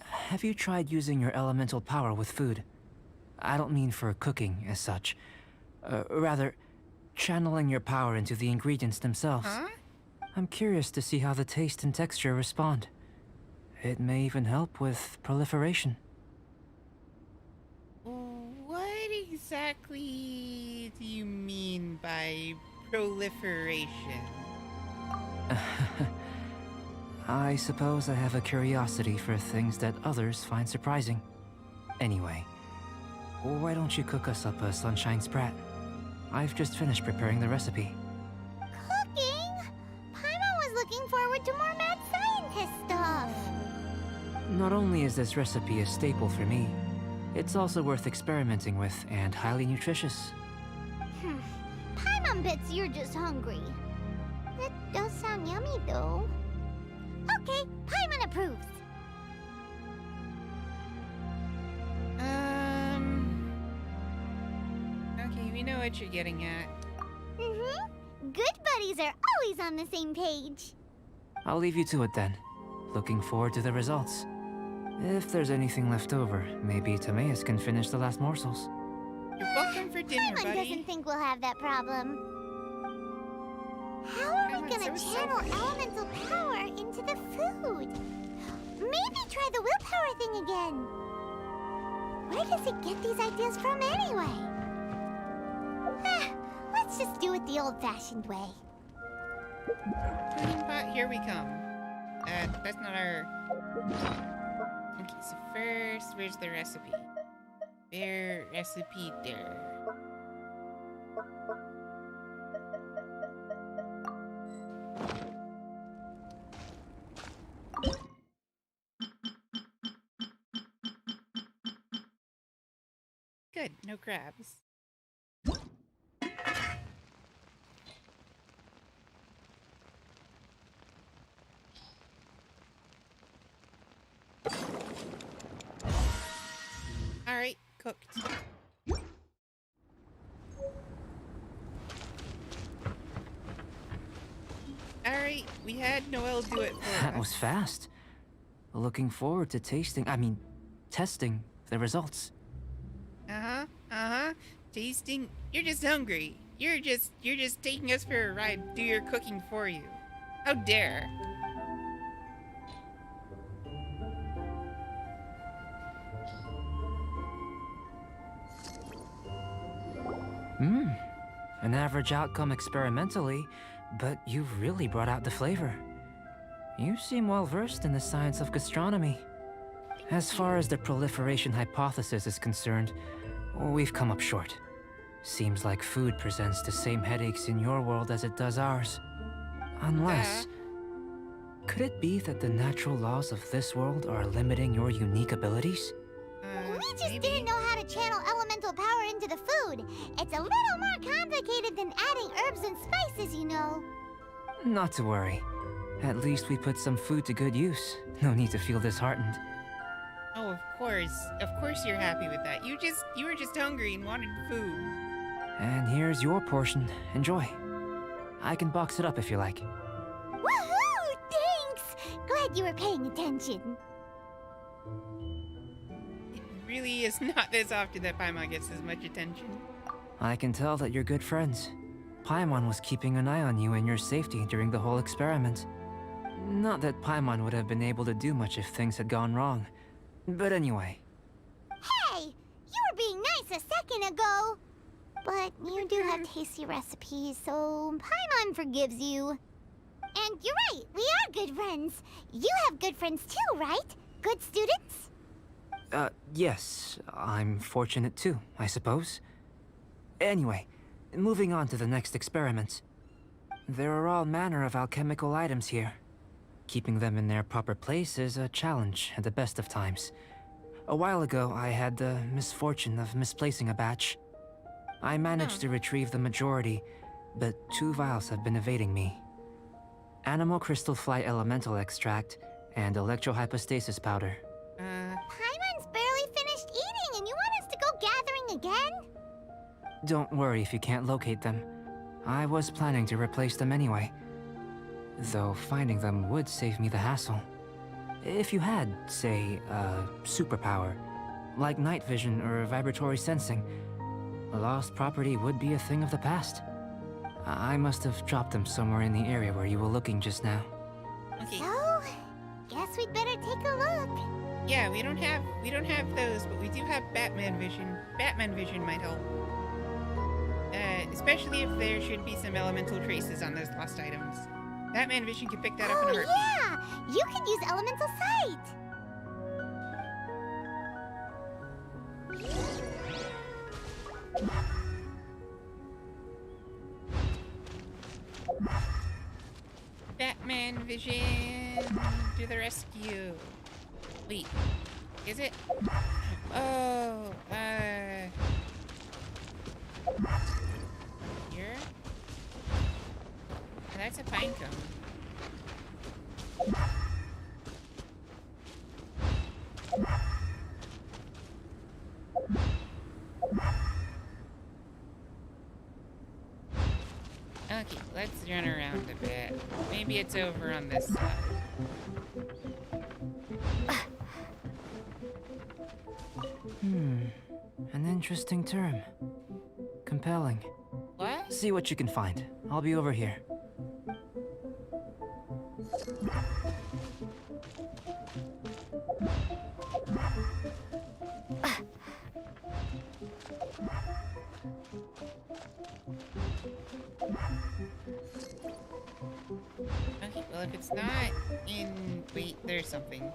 Have you tried using your elemental power with food? I don't mean for cooking as such. Rather, channeling your power into the ingredients themselves. Huh? I'm curious to see how the taste and texture respond. It may even help with proliferation. What exactly do you mean by proliferation? I suppose I have a curiosity for things that others find surprising. Anyway, why don't you cook us up a sunshine sprat? I've just finished preparing the recipe. Cooking? Paimon was looking forward to more mad scientist stuff. Not only is this recipe a staple for me, it's also worth experimenting with and highly nutritious. Paimon bets you're just hungry. That does sound yummy, though. Okay, Paimon approves. Okay, we know what you're getting at. Good buddies are always on the same page. I'll leave you to it then. Looking forward to the results. If there's anything left over, maybe Timaeus can finish the last morsels. You're welcome for dinner, Paimon buddy. doesn't think we'll have that problem. How are we Paimon's gonna so channel selfish. elemental power into the food? Maybe try the willpower thing again. Where does he get these ideas from anyway? Let's just do it the old-fashioned way. Pudding pot, here we come. That's not our... Okay, so first, where's the recipe? There, recipe there. Good, no crabs. Alright, cooked. Alright, we had Noel do it for That us. was fast. Looking forward to testing the results. Tasting. You're just hungry. You're just taking us for a ride. Do your cooking for you. How dare. An average outcome experimentally, but you've really brought out the flavor. You seem well versed in the science of gastronomy. As far as the proliferation hypothesis is concerned, we've come up short. Seems like food presents the same headaches in your world as it does ours. Unless... Could it be that the natural laws of this world are limiting your unique abilities? We just didn't know how to channel elemental power into the food. It's a little more complicated than adding herbs and spices, you know. Not to worry. At least we put some food to good use. No need to feel disheartened. Oh, of course. Of course you're happy with that. You were just hungry and wanted food. And here's your portion. Enjoy. I can box it up if you like. Woohoo! Thanks! Glad you were paying attention. It really is not this often that Paimon gets as much attention. I can tell that you're good friends. Paimon was keeping an eye on you and your safety during the whole experiment. Not that Paimon would have been able to do much if things had gone wrong. But anyway. Hey! You were being nice a second ago! But you do have tasty recipes, so Paimon forgives you. And you're right, we are good friends. You have good friends too, right? Good students? Yes. I'm fortunate too, I suppose. Anyway, moving on to the next experiment. There are all manner of alchemical items here. Keeping them in their proper place is a challenge at the best of times. A while ago, I had the misfortune of misplacing a batch. I managed to retrieve the majority, but 2 vials have been evading me. Animal crystal fly elemental extract and electrohypostasis powder. Paimon's barely finished eating and you want us to go gathering again? Don't worry if you can't locate them. I was planning to replace them anyway. Though finding them would save me the hassle. If you had, say, a superpower, like night vision or vibratory sensing, a lost property would be a thing of the past. I must have dropped them somewhere in the area where you were looking just now. Okay. So, guess we'd better take a look. Yeah, we don't have those, but we do have Batman vision. Batman vision might help. Especially if there should be some elemental traces on those lost items. Batman vision can pick that up in a heartbeat. Yeah! You could use elemental sight! Batman vision to the rescue. Wait, is it? Oh, here? That's a pine cone. Okay, let's run around a bit. Maybe it's over on this side. An interesting term. Compelling. What? See what you can find. I'll be over here. Well, if it's not in... Wait, there's something.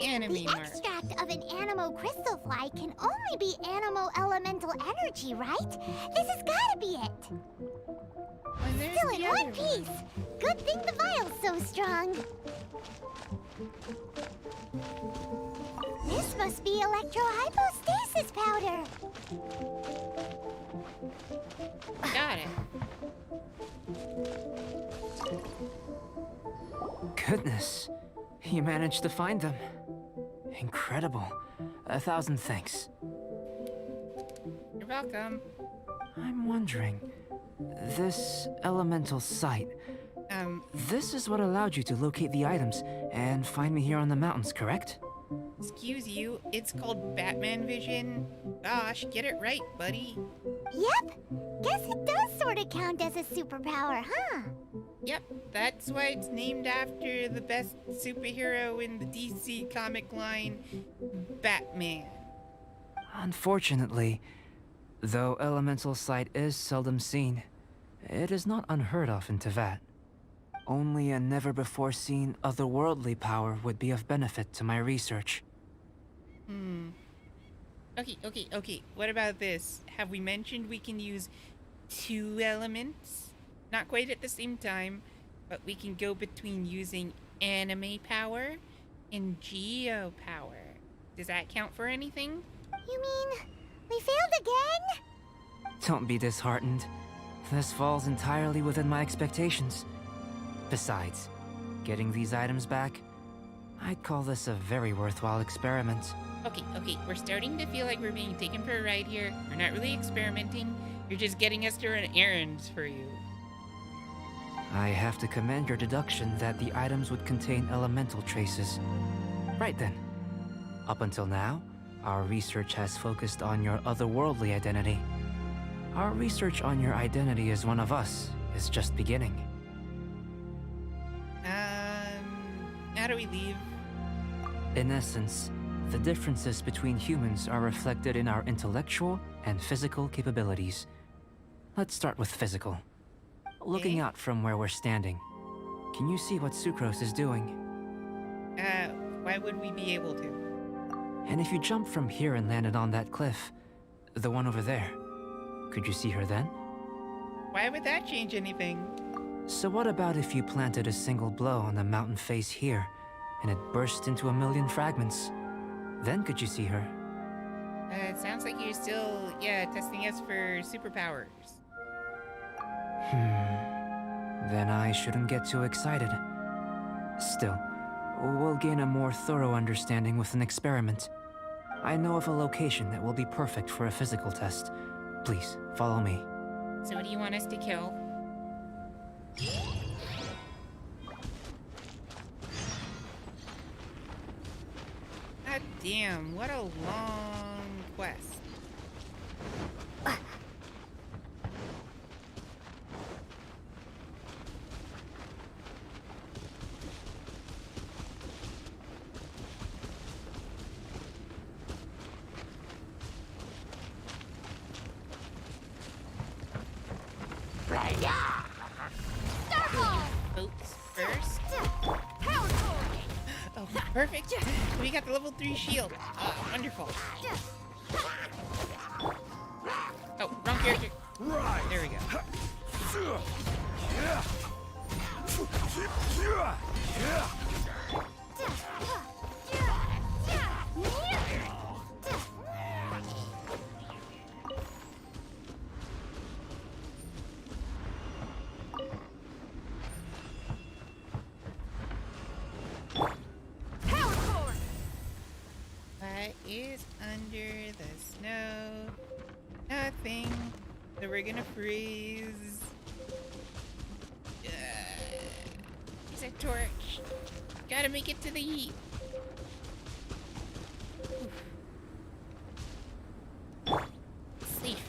Anime The mark. extract of an animo crystal fly can only be animo elemental energy, right? This has gotta be it. Well, there's Still the in other one piece. Good thing the vial's so strong. This must be electrohypostasis powder. Got it. Goodness, you managed to find them. Incredible. 1,000 thanks. You're welcome. I'm wondering, this elemental sight, this is what allowed you to locate the items and find me here on the mountains, correct? Excuse you, it's called Batman Vision. Gosh, get it right, buddy. Yep. Guess it does sort of count as a superpower, huh? Yep, that's why it's named after the best superhero in the DC comic line, Batman. Unfortunately, though elemental sight is seldom seen, it is not unheard of in Teyvat. Only a never-before-seen otherworldly power would be of benefit to my research. Okay. What about this? Have we mentioned we can use 2 elements? Not quite at the same time, but we can go between using anime power and geo power. Does that count for anything? You mean we failed again? Don't be disheartened. This falls entirely within my expectations. Besides, getting these items back, I'd call this a very worthwhile experiment. Okay, we're starting to feel like we're being taken for a ride here. We're not really experimenting. You're just getting us to run errands for you. I have to commend your deduction that the items would contain elemental traces. Right then. Up until now, our research has focused on your otherworldly identity. Our research on your identity as one of us is just beginning. How do we leave? In essence, the differences between humans are reflected in our intellectual and physical capabilities. Let's start with physical. Looking out from where we're standing, can you see what Sucrose is doing? Why would we be able to? And if you jumped from here and landed on that cliff, the one over there, could you see her then? Why would that change anything? So what about if you planted a single blow on the mountain face here, and it burst into 1,000,000 fragments? Then could you see her? It sounds like you're still, testing us for superpowers. Then I shouldn't get too excited. Still, we'll gain a more thorough understanding with an experiment. I know of a location that will be perfect for a physical test. Please, follow me. So what do you want us to kill? God damn, what a long quest. Boats first. Oh, perfect. We got the level 3 shield. Oh, wonderful. Oh, wrong character. Right. There we go. What is under the snow? Nothing. So we're gonna freeze. Use a torch. Gotta make it to the heat. Safe.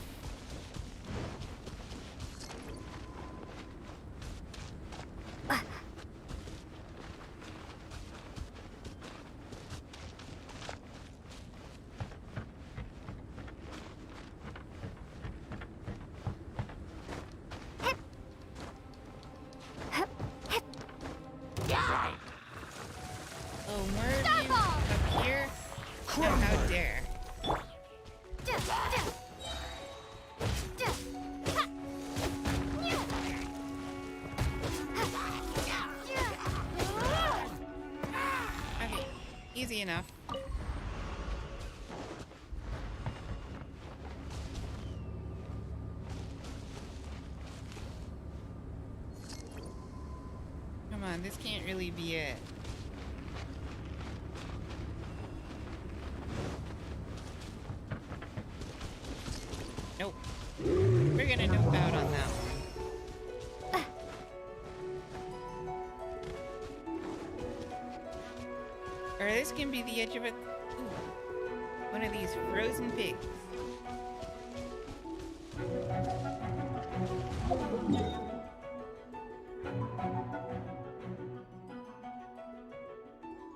Oh, more of you up here? No, how dare. Okay, easy enough. Come on, this can't really be it. Nope. We're gonna nope out on that one. Or this can be the edge of a... Ooh, one of these frozen pigs.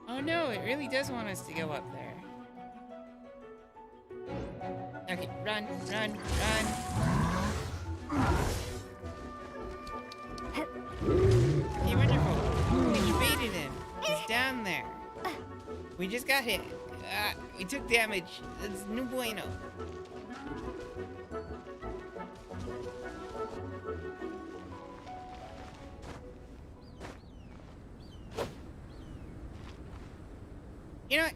Oh no, it really does want us to go up there. Okay, run, run, run. Okay, wonderful. We baited him. He's down there. We just got hit. We took damage. It's no bueno. You know what?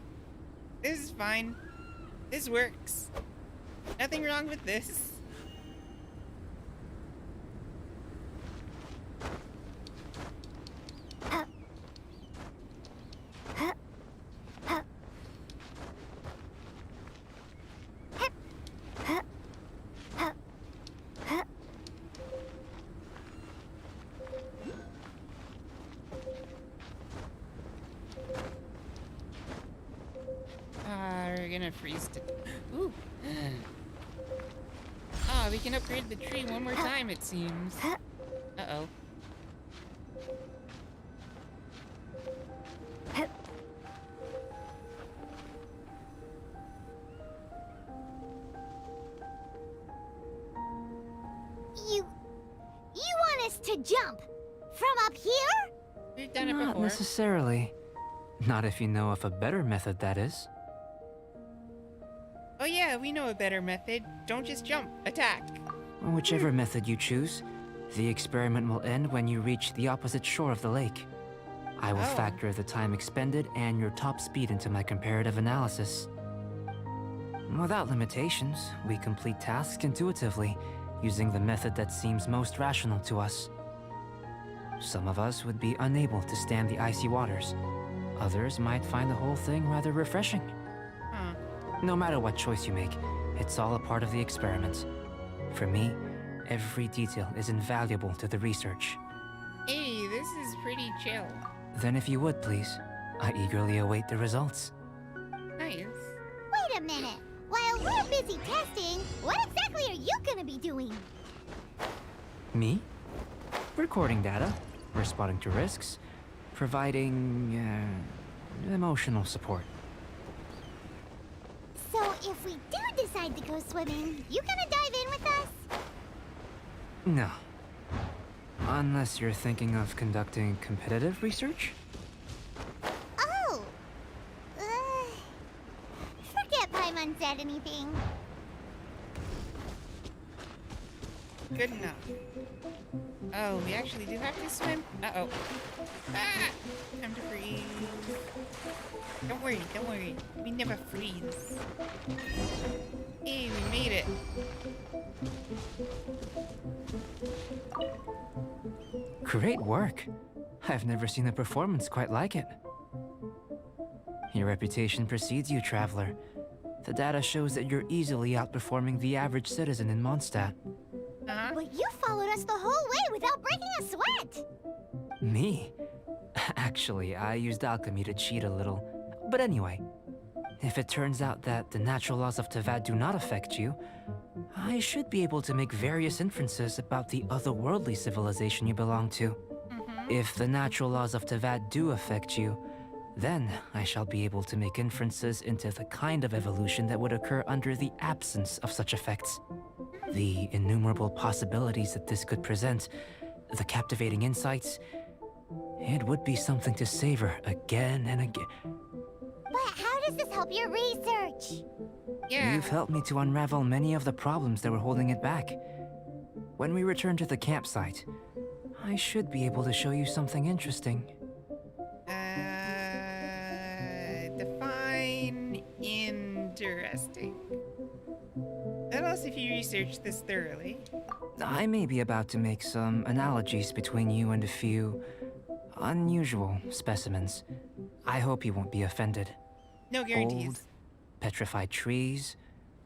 This is fine. This works. Nothing wrong with this. We're gonna freeze to... Ooh. Ah, we can upgrade the tree one more time, it seems. Uh-oh. You want us to jump from up here? We've done it Not before. necessarily. Not if you know of a better method, that is. Oh yeah, we know a better method. Don't just jump. Attack. Whichever method you choose, the experiment will end when you reach the opposite shore of the lake. I will Oh. factor the time expended and your top speed into my comparative analysis. Without limitations, we complete tasks intuitively, using the method that seems most rational to us. Some of us would be unable to stand the icy waters. Others might find the whole thing rather refreshing. Huh. No matter what choice you make, it's all a part of the experiment. For me, every detail is invaluable to the research. Hey, this is pretty chill. Then if you would, please, I eagerly await the results. Nice. Wait a minute. While we're busy testing, what exactly are you gonna be doing? Me? Recording data, responding to risks, providing, emotional support. So if we do decide to go swimming, you gonna dive in with us? No. Unless you're thinking of conducting competitive research? Oh! Forget Paimon said anything. Good enough. Oh, we actually do have to swim? Uh-oh. Ah! Time to freeze. Don't worry. We never freeze. Hey, we made it. Great work. I've never seen a performance quite like it. Your reputation precedes you, traveler. The data shows that you're easily outperforming the average citizen in Mondstadt. Uh-huh. But you followed us the whole way without breaking a sweat! Me? Actually, I used alchemy to cheat a little. But anyway, if it turns out that the natural laws of Tavad do not affect you, I should be able to make various inferences about the otherworldly civilization you belong to. If the natural laws of Tavad do affect you, then I shall be able to make inferences into the kind of evolution that would occur under the absence of such effects. The innumerable possibilities that this could present, the captivating insights, It would be something to savor again and again. But how does this help your research? Yeah. You've helped me to unravel many of the problems that were holding it back. When we return to the campsite, I should be able to show you something interesting. Define interesting. Tell us if you researched this thoroughly. I may be about to make some analogies between you and a few unusual specimens. I hope you won't be offended. No guarantees. Old, petrified trees,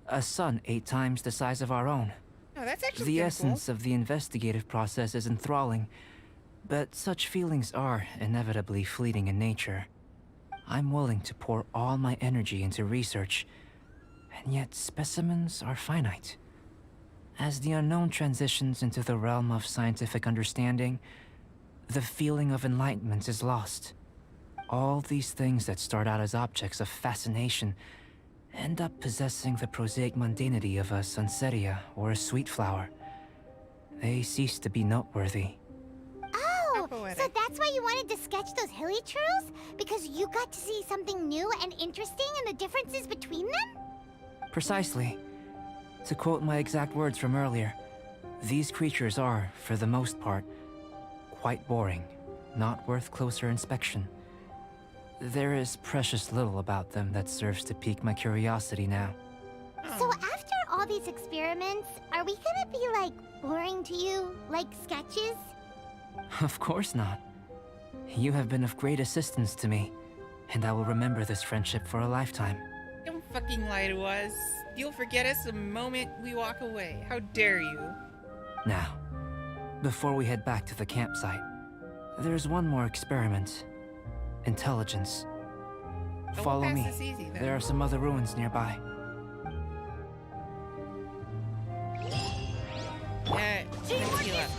a sun 8 times the size of our own. Oh, that's actually The kinda essence of the investigative process is enthralling, but such feelings are inevitably fleeting in nature. I'm willing to pour all my energy into research, and yet specimens are finite. As the unknown transitions into the realm of scientific understanding, the feeling of enlightenment is lost. All these things that start out as objects of fascination end up possessing the prosaic mundanity of a sunsetia or a sweet flower. They cease to be noteworthy. Oh, poetic. so that's why you wanted to sketch those hilly churls? Because you got to see something new and interesting and the differences between them? Precisely. To quote my exact words from earlier, these creatures are, for the most part, quite boring, not worth closer inspection. There is precious little about them that serves to pique my curiosity now. So after all these experiments, are we gonna be, like, boring to you? Like sketches? Of course not. You have been of great assistance to me, and I will remember this friendship for a lifetime. Don't fucking lie to us. You'll forget us the moment we walk away. How dare you? Now, before we head back to the campsite, there's one more experiment. Intelligence. we'll Follow pass me. this easy, then. There are some other ruins nearby. Let's heal up.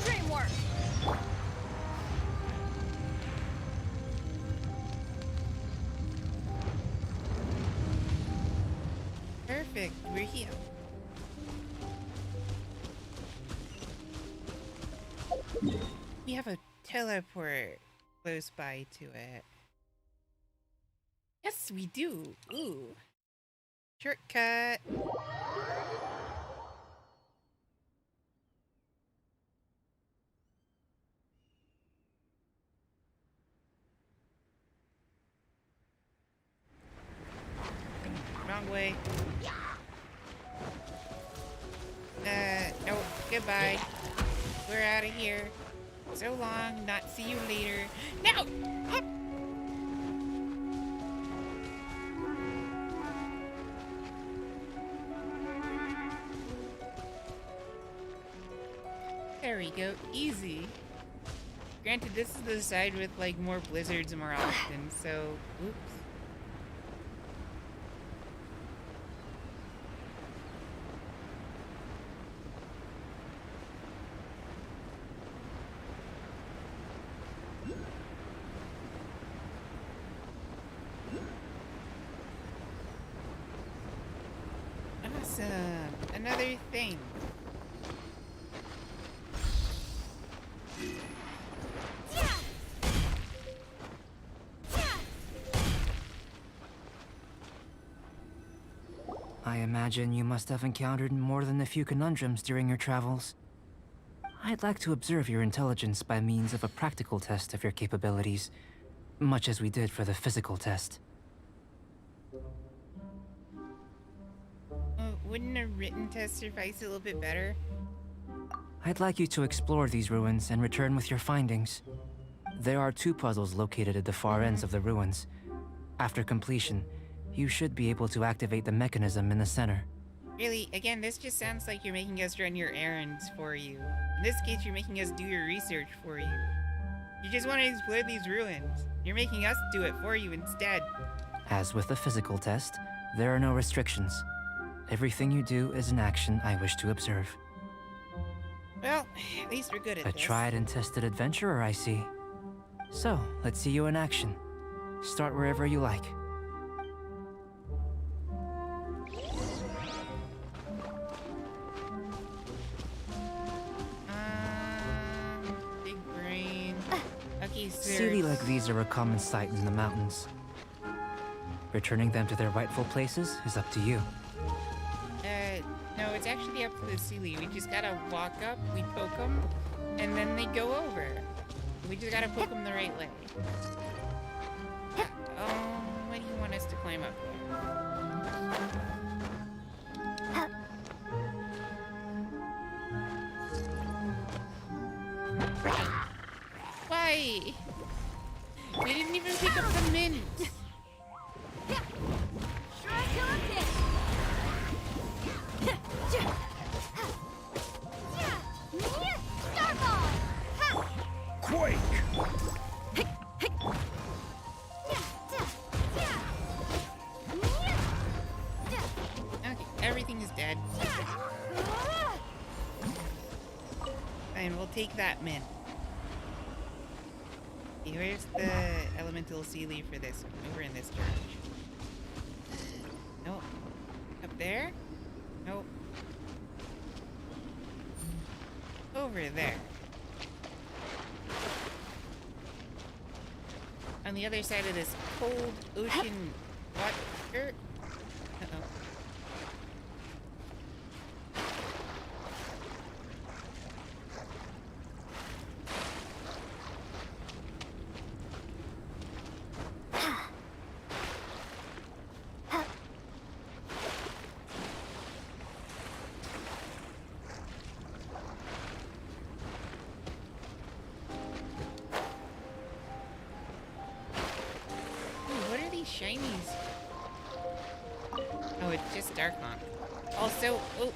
Perfect, we're here. We have a teleport close by to it. Yes, we do. Ooh. Shortcut. Wrong way. No, goodbye. We're out of here. So long, not see you later. Now! Hup! There we go, easy. Granted, this is the side with like more blizzards more often, so oops. Awesome. Another thing. I imagine you must have encountered more than a few conundrums during your travels. I'd like to observe your intelligence by means of a practical test of your capabilities, much as we did for the physical test. Wouldn't a written test suffice a little bit better? I'd like you to explore these ruins and return with your findings. There are 2 puzzles located at the far ends of the ruins. After completion, you should be able to activate the mechanism in the center. Really, again, this just sounds like you're making us run your errands for you. In this case, you're making us do your research for you. You just want to explore these ruins. You're making us do it for you instead. As with the physical test, there are no restrictions. Everything you do is an action I wish to observe. Well, at least we're good at A this. tried and tested adventurer, I see. So, let's see you in action. Start wherever you like. Big brain. Okay, so Sealy like these are a common sight in the mountains. Returning them to their rightful places is up to you. No, it's actually up to the Sealy. We just gotta walk up, we poke them, and then they go over. We just gotta poke them the right way. What do you want us to climb up here? Why? We didn't even pick up the mint. Quake! Okay, everything is dead. Fine, we'll take that mint. Okay, where's the elemental Sealy for this one? Over in this direction. Nope. Up there? Nope. Over there. On the other side of this cold ocean water. Uh-oh. Shinies. Oh, it's just Darkon. Also, oh,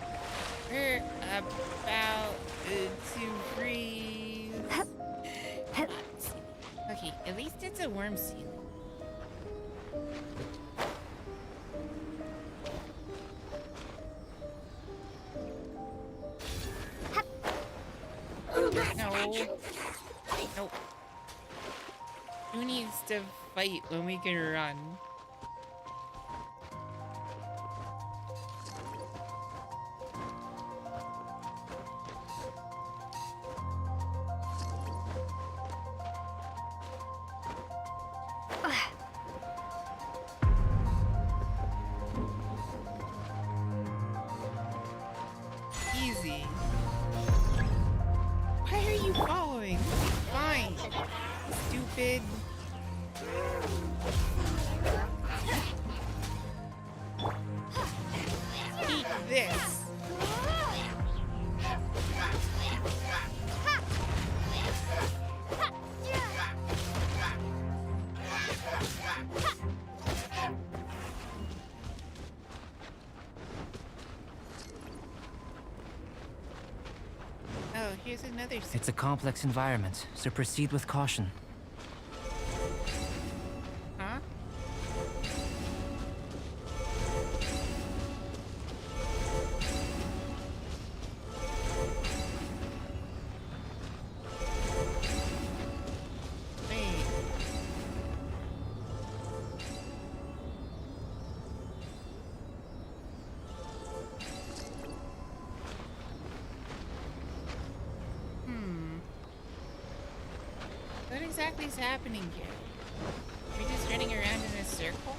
we're about to freeze. Okay, at least it's a worm seal. No. Nope. Who needs to fight when we can run? Easy. Why are you following? Fine. Stupid. Eat this. Oh, here's another. It's a complex environment, so proceed with caution. Huh? Wait. What exactly is happening here? Are we just running around in a circle?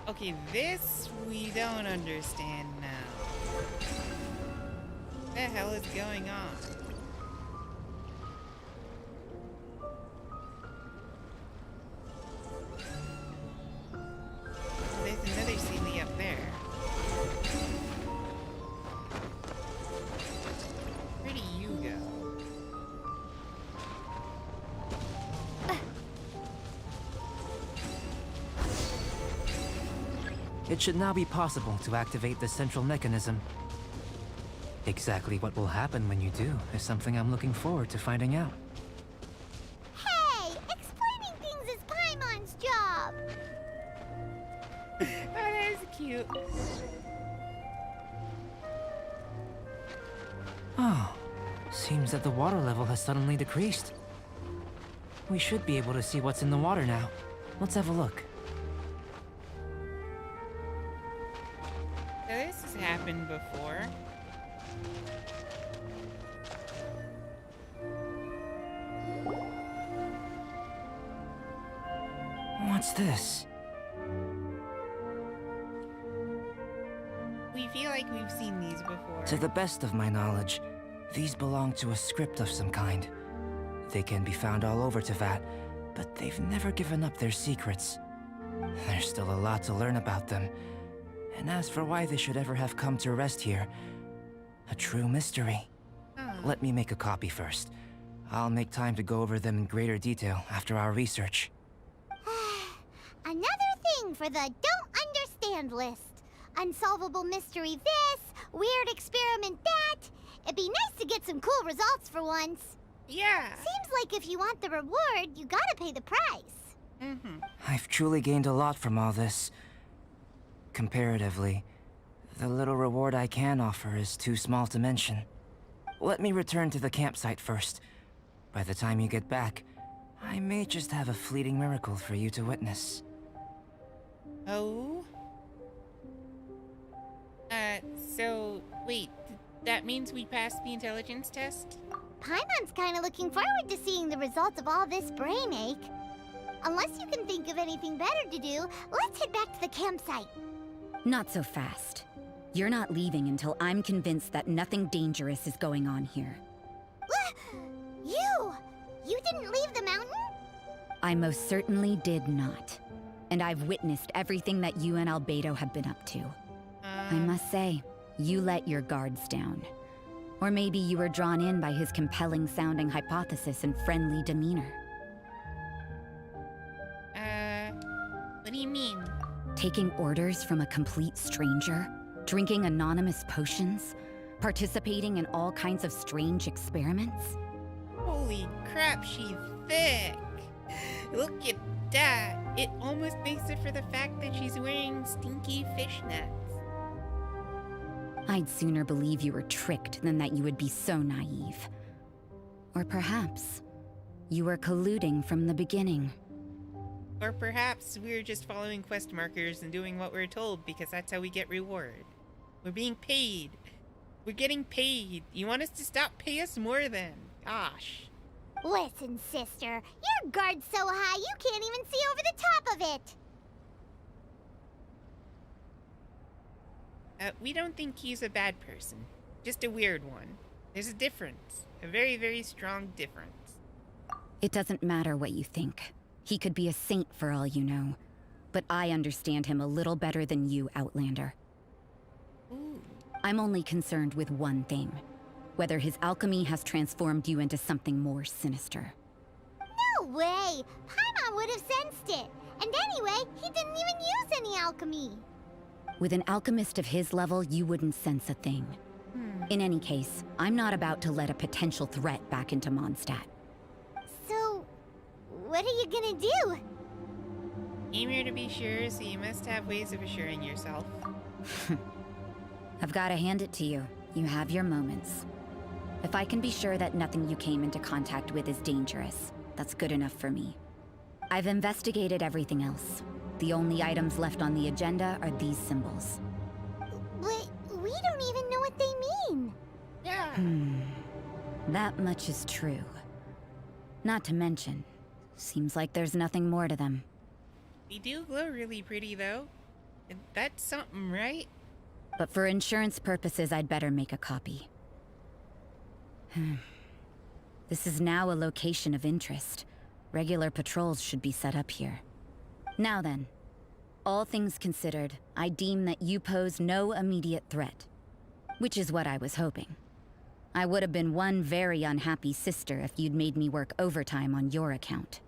Okay, this we don't understand now. What the hell is going on? Oh, there's another Sealy up there. Where do you go? It should now be possible to activate the central mechanism. Exactly what will happen when you do is something I'm looking forward to finding out. Hey! Explaining things is Paimon's job! Oh, that is cute. Seems that the water level has suddenly decreased. We should be able to see what's in the water now. Let's have a look. So this has happened before. What's this? We feel like we've seen these before. To the best of my knowledge, these belong to a script of some kind. They can be found all over Teyvat, but they've never given up their secrets. There's still a lot to learn about them. And as for why they should ever have come to rest here, a true mystery. Huh. Let me make a copy first. I'll make time to go over them in greater detail after our research. Another thing for the don't understand list. Unsolvable mystery this, weird experiment that. It'd be nice to get some cool results for once. Yeah. Seems like if you want the reward, you gotta pay the price. Mm-hmm. I've truly gained a lot from all this. Comparatively, the little reward I can offer is too small to mention. Let me return to the campsite first. By the time you get back, I may just have a fleeting miracle for you to witness. Oh? So, wait, that means we passed the intelligence test? Paimon's kinda looking forward to seeing the results of all this brain ache. Unless you can think of anything better to do, let's head back to the campsite. Not so fast. You're not leaving until I'm convinced that nothing dangerous is going on here. You didn't leave the mountain? I most certainly did not. And I've witnessed everything that you and Albedo have been up to. I must say, you let your guards down. Or maybe you were drawn in by his compelling-sounding hypothesis and friendly demeanor. What do you mean? Taking orders from a complete stranger, drinking anonymous potions, participating in all kinds of strange experiments. Holy crap, she's thick! Look at that! It almost makes it for the fact that she's wearing stinky fishnets. I'd sooner believe you were tricked than that you would be so naive. Or perhaps you were colluding from the beginning. Or perhaps we're just following quest markers and doing what we're told because that's how we get reward. We're being paid. We're getting paid. You want us to stop pay us more then? Gosh. Listen, sister, your guard's so high you can't even see over the top of it. We don't think he's a bad person. Just a weird one. There's a difference. A very, very strong difference. It doesn't matter what you think. He could be a saint for all you know. But I understand him a little better than you, Outlander. Ooh. I'm only concerned with one thing. Whether his alchemy has transformed you into something more sinister. No way! Paimon would have sensed it. And anyway, he didn't even use any alchemy. With an alchemist of his level, you wouldn't sense a thing. In any case, I'm not about to let a potential threat back into Mondstadt. So, what are you gonna do? Came here to be sure, so you must have ways of assuring yourself. I've got to hand it to you. You have your moments. If I can be sure that nothing you came into contact with is dangerous, that's good enough for me. I've investigated everything else. The only items left on the agenda are these symbols. But we don't even know what they mean. Yeah. That much is true. Not to mention, seems like there's nothing more to them. They do glow really pretty, though. That's something, right? But for insurance purposes, I'd better make a copy. This is now a location of interest. Regular patrols should be set up here. Now then, all things considered, I deem that you pose no immediate threat. Which is what I was hoping. I would have been one very unhappy sister if you'd made me work overtime on your account.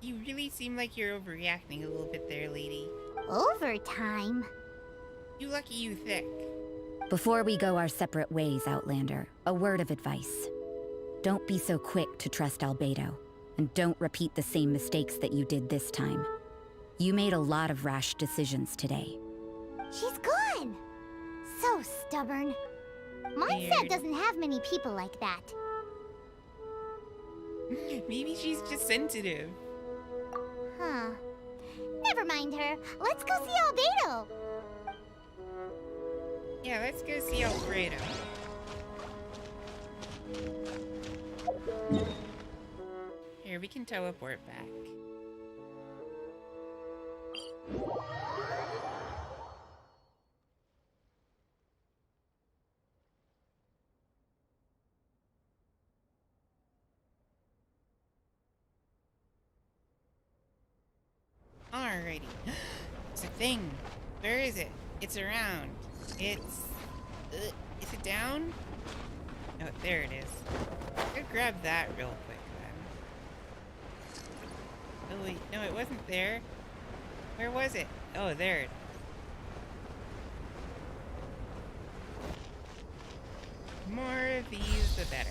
You really seem like you're overreacting a little bit there, lady. Overtime? You lucky you thick. Before we go our separate ways, Outlander, a word of advice. Don't be so quick to trust Albedo, and don't repeat the same mistakes that you did this time. You made a lot of rash decisions today. She's gone! So stubborn. Mondstadt Weird. doesn't have many people like that. Maybe she's just sensitive. Huh. Never mind her. Let's go see Albedo. Yeah, let's go see Alfredo. Here, we can teleport back. Alrighty. It's a thing. Where is it? It's around. It's... is it down? Oh, there it is. I'll grab that real quick then. Oh wait, no, it wasn't there. Where was it? Oh, there it is. More of these, the better.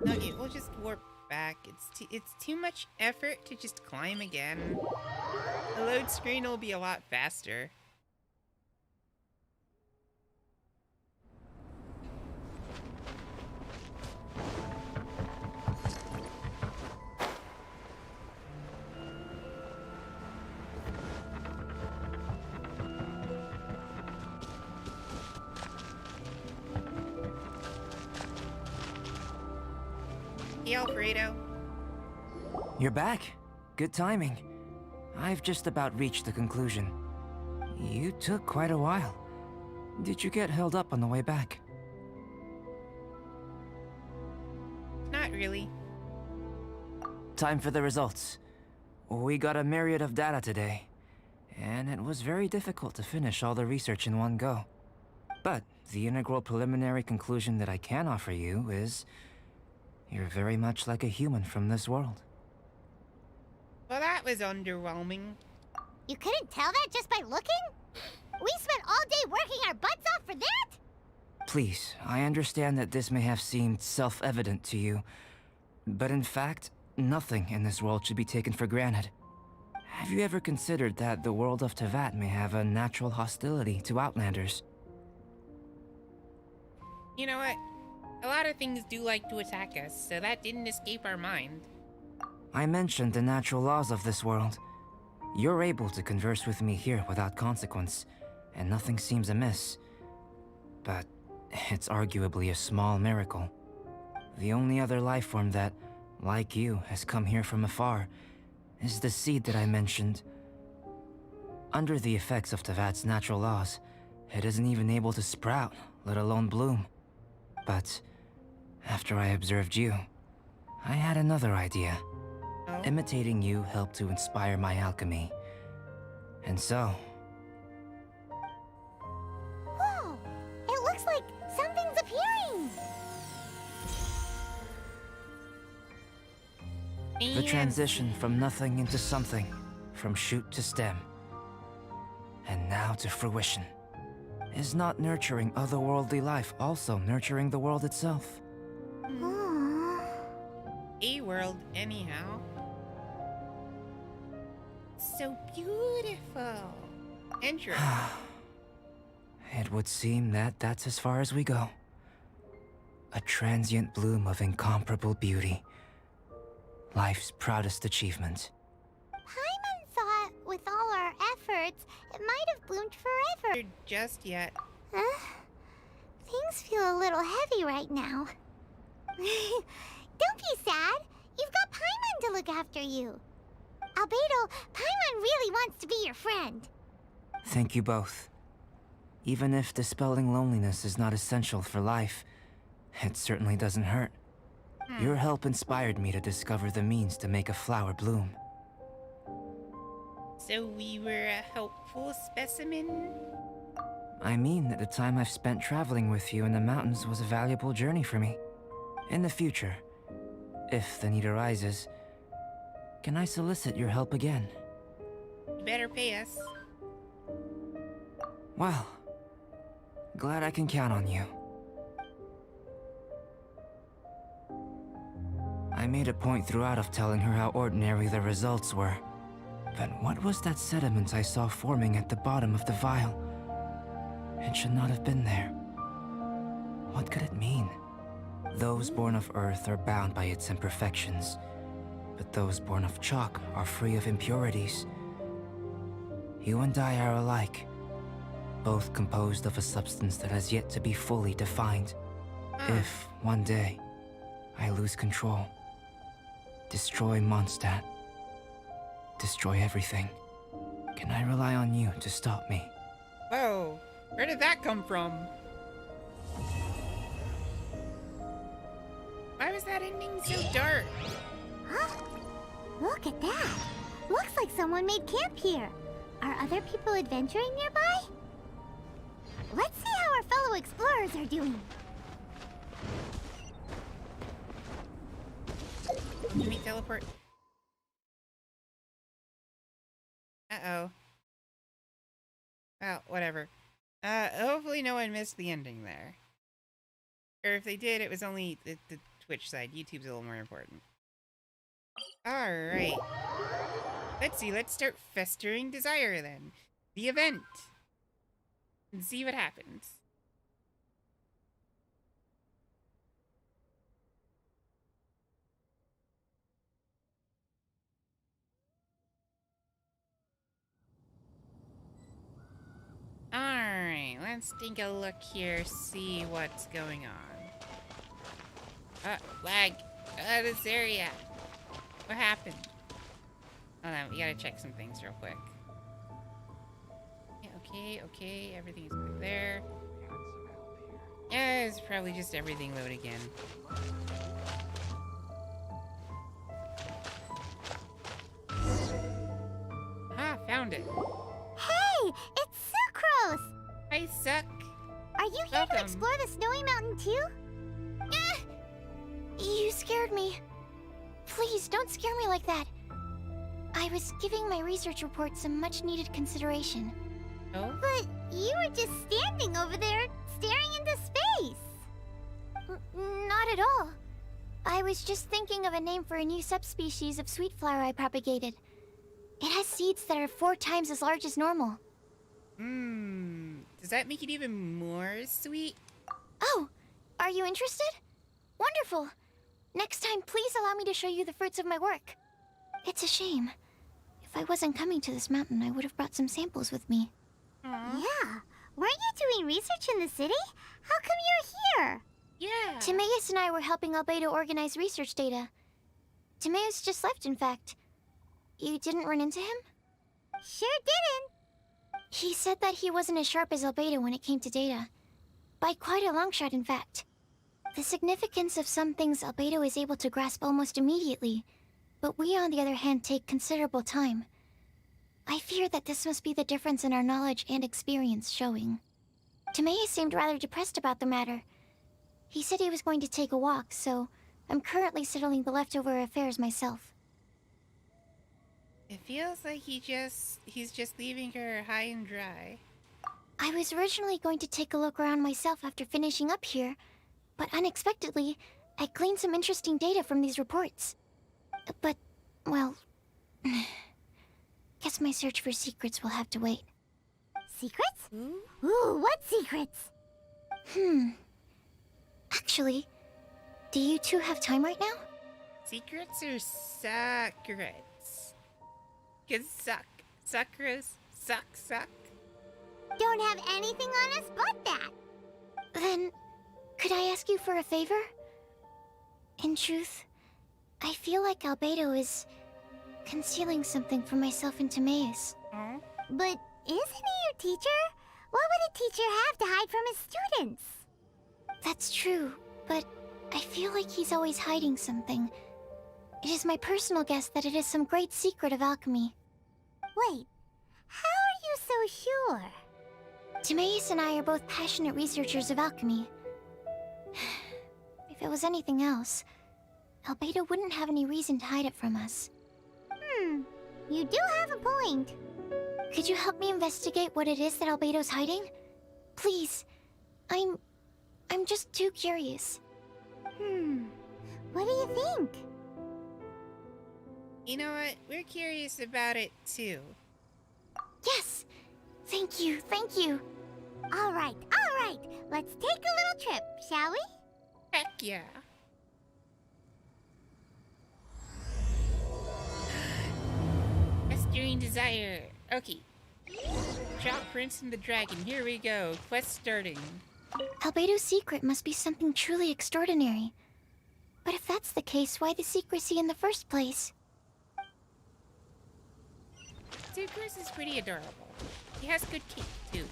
Okay, we'll just warp back. It's too much effort to just climb again. The load screen will be a lot faster. Hey, Alfredo. You're back. Good timing. I've just about reached the conclusion. You took quite a while. Did you get held up on the way back? Not really. Time for the results. We got a myriad of data today, and it was very difficult to finish all the research in one go. But the integral preliminary conclusion that I can offer you is you're very much like a human from this world. Well, that was underwhelming. You couldn't tell that just by looking? We spent all day working our butts off for that? Please, I understand that this may have seemed self-evident to you, but in fact, nothing in this world should be taken for granted. Have you ever considered that the world of Teyvat may have a natural hostility to Outlanders? You know what? A lot of things do like to attack us, so that didn't escape our mind. I mentioned the natural laws of this world. You're able to converse with me here without consequence, and nothing seems amiss. But it's arguably a small miracle. The only other life form that, like you, has come here from afar is the seed that I mentioned. Under the effects of Teyvat's natural laws, it isn't even able to sprout, let alone bloom. But after I observed you, I had another idea. Oh? Imitating you helped to inspire my alchemy. And so, Whoa! It looks like something's appearing! the transition from nothing into something, from shoot to stem, and now to fruition. Is not nurturing otherworldly life also nurturing the world itself? Aww. A world, anyhow. So beautiful. Interesting. It would seem that that's as far as we go. A transient bloom of incomparable beauty. Life's proudest achievement. Paimon thought with all our efforts, it might have bloomed forever. Just yet. Things feel a little heavy right now. Don't be sad. You've got Paimon to look after you. Albedo, Paimon really wants to be your friend. Thank you both. Even if dispelling loneliness is not essential for life, it certainly doesn't hurt. Your help inspired me to discover the means to make a flower bloom. So we were a helpful specimen? I mean that the time I've spent traveling with you in the mountains was a valuable journey for me. In the future, if the need arises, can I solicit your help again? You better pay us. Well, glad I can count on you. I made a point throughout of telling her how ordinary the results were. Then what was that sediment I saw forming at the bottom of the vial? It should not have been there. What could it mean? Those born of Earth are bound by its imperfections, but those born of chalk are free of impurities. You and I are alike, both composed of a substance that has yet to be fully defined. If, one day, I lose control, destroy Mondstadt, destroy everything, can I rely on you to stop me? Whoa, where did that come from? Why was that ending so dark? Huh? Look at that. Looks like someone made camp here. Are other people adventuring nearby? Let's see how our fellow explorers are doing. Can we teleport? Uh-oh. Well, whatever. Hopefully no one missed the ending there. Or if they did, it was only the Twitch side. YouTube's a little more important. Alright. Let's see, let's start Festering Desire then. The event. And see what happens. Alright, let's take a look here, see what's going on. Lag. This area. What happened? Hold on, we gotta check some things real quick. Yeah, okay, everything is good there. Yeah, it's probably just everything load again. Ah, found it. Hey, it's Sucrose! Hi, Suck. Are you here Welcome. to explore the snowy mountain too? You scared me. Please, don't scare me like that. I was giving my research report some much-needed consideration. Oh? But you were just standing over there, staring into space. Not at all. I was just thinking of a name for a new subspecies of sweet flower I propagated. It has seeds that are 4 times as large as normal. Does that make it even more sweet? Oh, are you interested? Wonderful. Next time, please allow me to show you the fruits of my work. It's a shame. If I wasn't coming to this mountain, I would have brought some samples with me. Yeah. Weren't you doing research in the city? How come you're here? Yeah. Timaeus and I were helping Albedo organize research data. Timaeus just left, in fact. You didn't run into him? Sure didn't. He said that he wasn't as sharp as Albedo when it came to data. By quite a long shot, in fact. The significance of some things Albedo is able to grasp almost immediately, but we, on the other hand, take considerable time. I fear that this must be the difference in our knowledge and experience showing. Timaeus seemed rather depressed about the matter. He said he was going to take a walk, so I'm currently settling the leftover affairs myself. It feels like he's just leaving her high and dry. I was originally going to take a look around myself after finishing up here, but unexpectedly, I gleaned some interesting data from these reports. But, well... guess my search for secrets will have to wait. Secrets? Ooh. Ooh, what secrets? Actually, do you two have time right now? Secrets or secrets? 'Cause suckers, suck. Don't have anything on us but that. Then, could I ask you for a favor? In truth, I feel like Albedo is concealing something from myself and Timaeus. Oh? But isn't he your teacher? What would a teacher have to hide from his students? That's true, but I feel like he's always hiding something. It is my personal guess that it is some great secret of alchemy. Wait, how are you so sure? Timaeus and I are both passionate researchers of alchemy. If it was anything else, Albedo wouldn't have any reason to hide it from us. You do have a point. Could you help me investigate what it is that Albedo's hiding? Please. I'm just too curious. What do you think? You know what? We're curious about it too. Yes! Thank you, thank you. All right. Let's take a little trip, shall we? Heck yeah. Festering desire. Okay. Shop Prince and the Dragon. Here we go. Quest starting. Albedo's secret must be something truly extraordinary. But if that's the case, why the secrecy in the first place? Sucrose is pretty adorable. He has good cake too.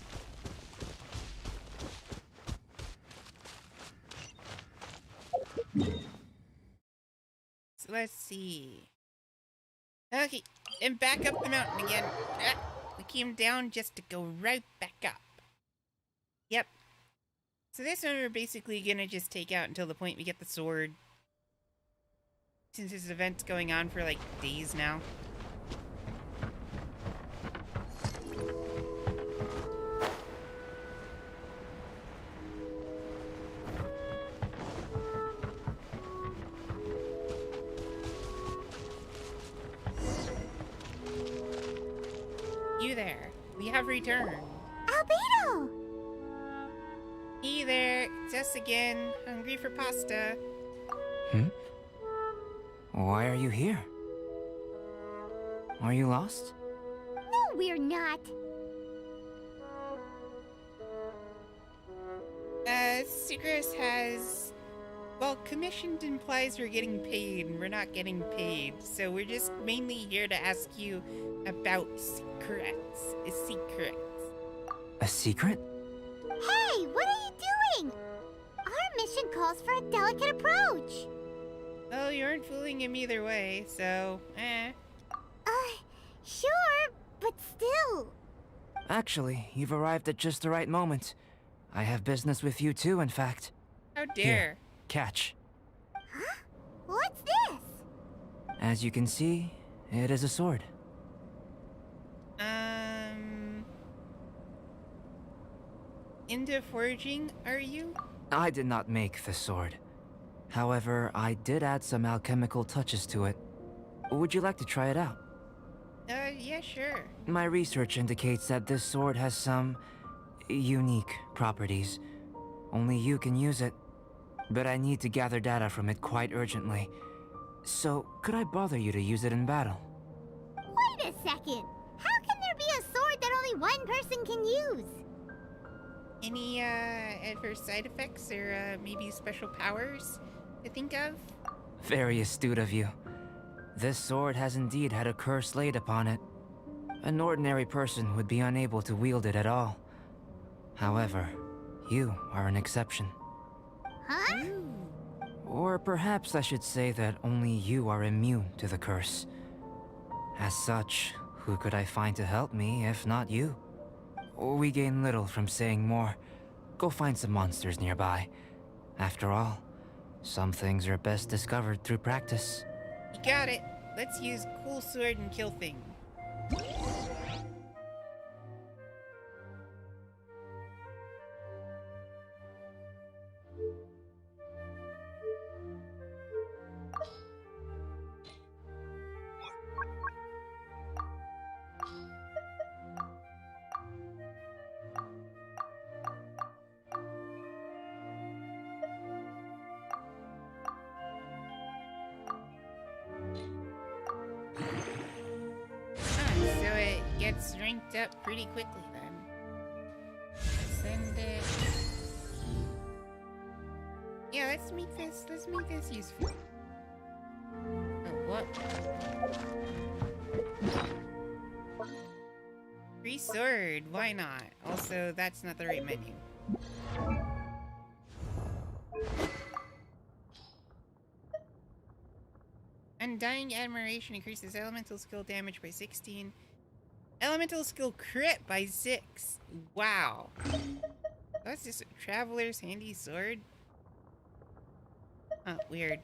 So let's see. Okay, and back up the mountain again. We came down just to go right back up. Yep. So this one we're basically gonna just take out until the point we get the sword. Since this event's going on for like days now. You there. We have returned. Albedo! Hey there, it's us again. Hungry for pasta. Why are you here? Are you lost? No, we're not. Sucrose has... Well, commissioned implies we're getting paid, and we're not getting paid. So we're just mainly here to ask you about secrets. A secret? Hey, what are you doing? Our mission calls for a delicate approach. Well, you aren't fooling him either way, so, Sure, but still. Actually, you've arrived at just the right moment. I have business with you too, in fact. How dare. Here, catch. Huh? What's this? As you can see, it is a sword. Into forging, are you? I did not make the sword. However, I did add some alchemical touches to it. Would you like to try it out? Yeah, sure. My research indicates that this sword has some unique properties. Only you can use it. But I need to gather data from it quite urgently. So, could I bother you to use it in battle? Wait a second. How can there be a sword that only one person can use? Any, adverse side effects or, maybe special powers to think of? Very astute of you. This sword has indeed had a curse laid upon it. An ordinary person would be unable to wield it at all. However, you are an exception. Huh? Ooh. Or perhaps I should say that only you are immune to the curse. As such, who could I find to help me if not you? We gain little from saying more. Go find some monsters nearby. After all, some things are best discovered through practice. You got it. Let's use cool sword and kill thing. So it gets ranked up pretty quickly then. Send it. Yeah, let's make this useful. Oh, what? Free sword, why not? Also, that's not the right menu. Undying Admiration increases elemental skill damage by 16. Elemental skill crit by 6. Wow. That's just a traveler's handy sword? Huh, weird.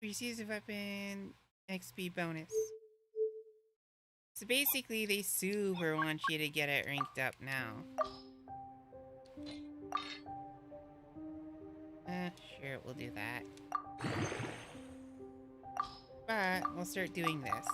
Receives a weapon XP bonus. So basically, they super want you to get it ranked up now. Sure, we'll do that. But we'll start doing this.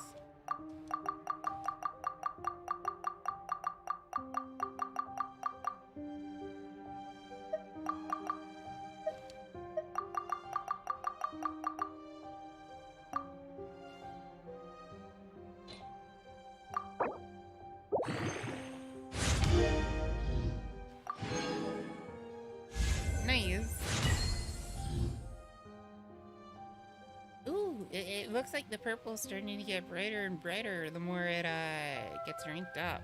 Nice. Ooh, it looks like the purple's starting to get brighter and brighter the more it gets ranked up.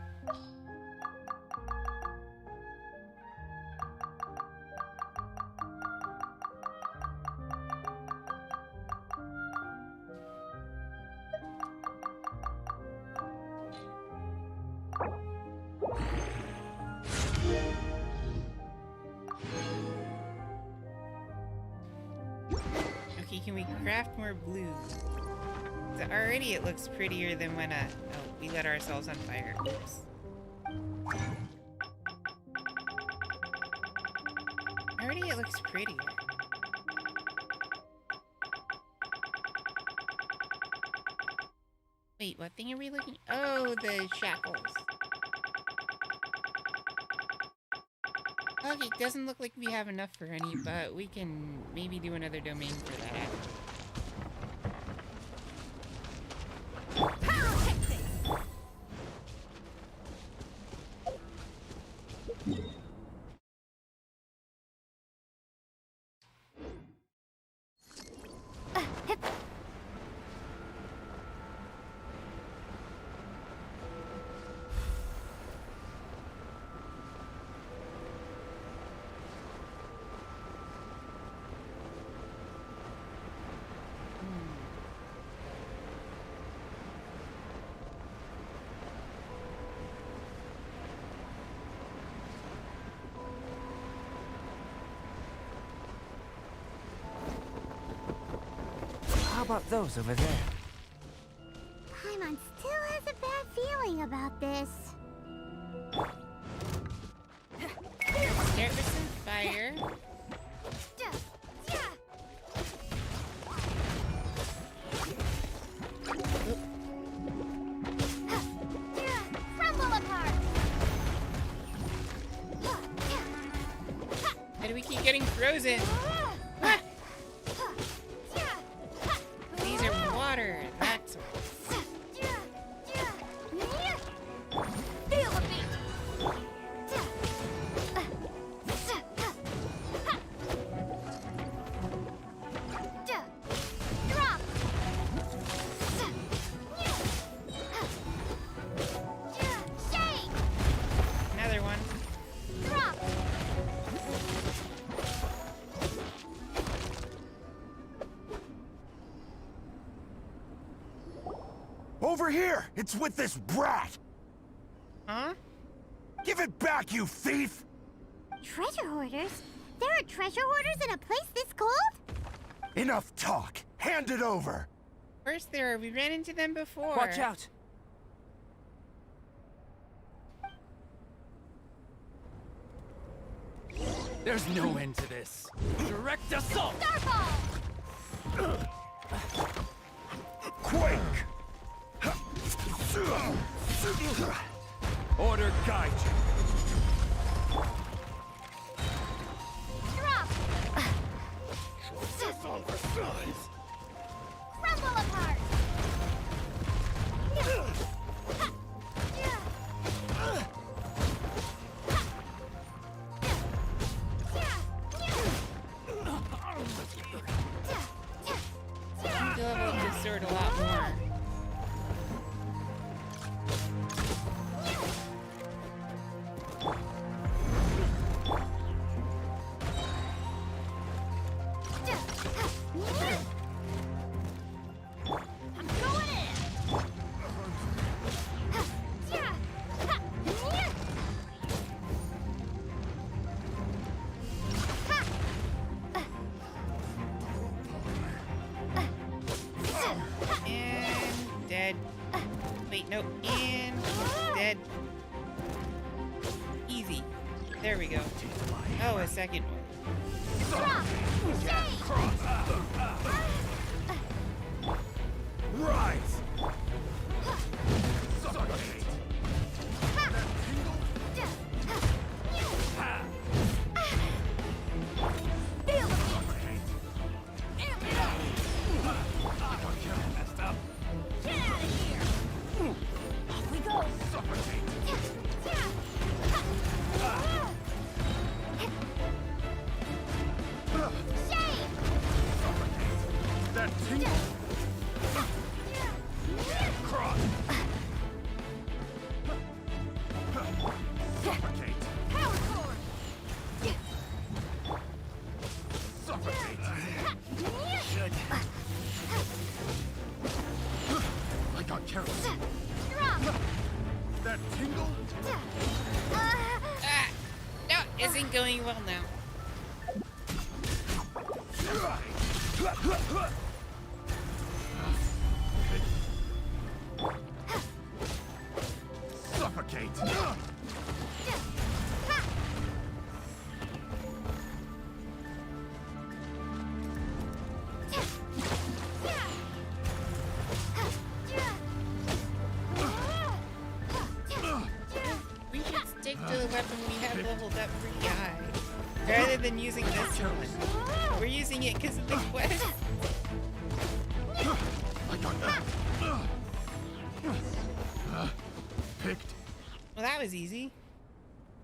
Okay, can we craft more blue? So already it looks prettier than when oh, we let ourselves on fire. Oops. Already it looks prettier. Wait, what thing are we looking? Oh, the shackles. Okay, doesn't look like we have enough for any, but we can maybe do another domain for that after. How about those over there? Paimon still has a bad feeling about this. Start with some fire. Crumble apart! How do we keep getting frozen? Ah! These are water. That's Feel the beat! Drop! Shake! another one. Drop! Over here! It's with this brat! Huh? Give it back, you thief! Treasure hoarders? There are treasure hoarders in a place this cold? Enough talk! Hand it over! Of course there are. We ran into them before. Watch out! There's no end to this. Direct assault! Starfall! Quake! Order guide you. Drop! Crumble apart! You can level up this sword a lot more. I'm going in! And dead. Wait, nope. And dead. Easy. There we go. Oh, a second one. Rise! That tingle! Cross! Suffocate! Suffocate! Should. I got careless. That tingle? Ah! No, isn't going well now. Suffocate! We should stick to the weapon we have leveled up pretty high. Rather than using this one. We're using it because of the quest. I got picked. Well, that was easy.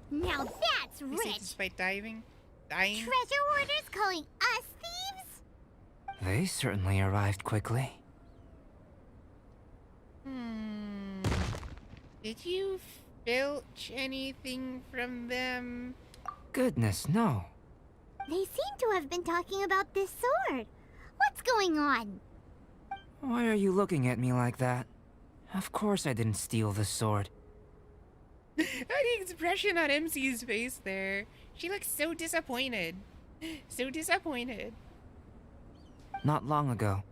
Now that's We saved rich. despite diving. Dying. Treasure hoarders calling us thieves? They certainly arrived quickly. Did you filch anything from them? Goodness, no. They seem to have been talking about this sword. What's going on? Why are you looking at me like that? Of course I didn't steal the sword. The expression on MC's face there. She looks so disappointed. So disappointed. Not long ago,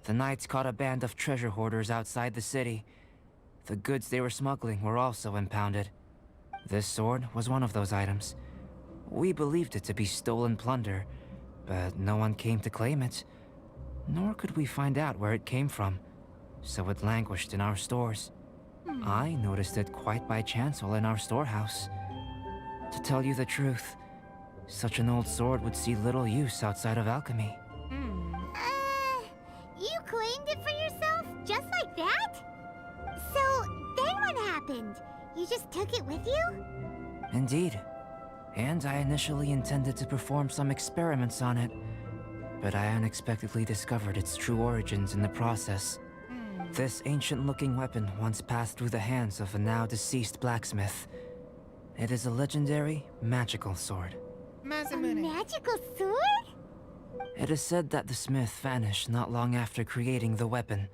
the Knights caught a band of treasure hoarders outside the city. The goods they were smuggling were also impounded. This sword was one of those items. We believed it to be stolen plunder, but no one came to claim it. Nor could we find out where it came from, so it languished in our stores. I noticed it quite by chance while in our storehouse. To tell you the truth, such an old sword would see little use outside of alchemy. You claimed it for yourself? Just like that? So, then what happened? You just took it with you? Indeed. And I initially intended to perform some experiments on it, but I unexpectedly discovered its true origins in the process. This ancient-looking weapon once passed through the hands of a now-deceased blacksmith. It is a legendary, magical sword. A Masamune. magical sword? It is said that the smith vanished not long after creating the weapon,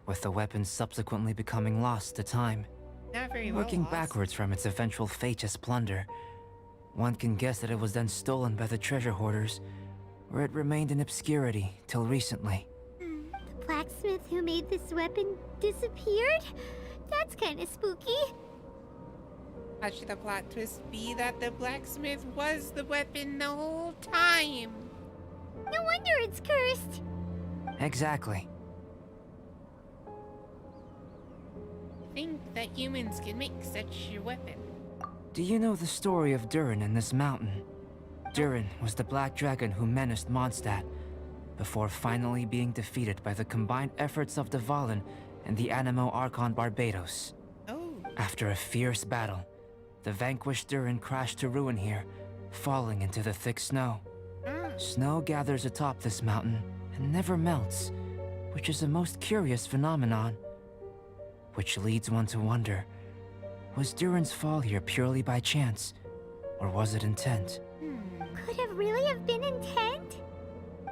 with the weapon subsequently becoming lost to time. Not very well Working lost. backwards from its eventual fate as plunder, one can guess that it was then stolen by the treasure hoarders, where it remained in obscurity till recently. The blacksmith who made this weapon disappeared? That's kind of spooky. How should the plot twist be that the blacksmith was the weapon the whole time? No wonder it's cursed. Exactly. Think that humans can make such a weapon. Do you know the story of Durin and this mountain? Durin was the black dragon who menaced Mondstadt, before finally being defeated by the combined efforts of the Valen and the Animo Archon Barbados. Oh. After a fierce battle, the vanquished Durin crashed to ruin here, falling into the thick snow. Snow gathers atop this mountain and never melts, which is a most curious phenomenon. Which leads one to wonder, was Durin's fall here purely by chance, or was it intent? Could it really have been intent?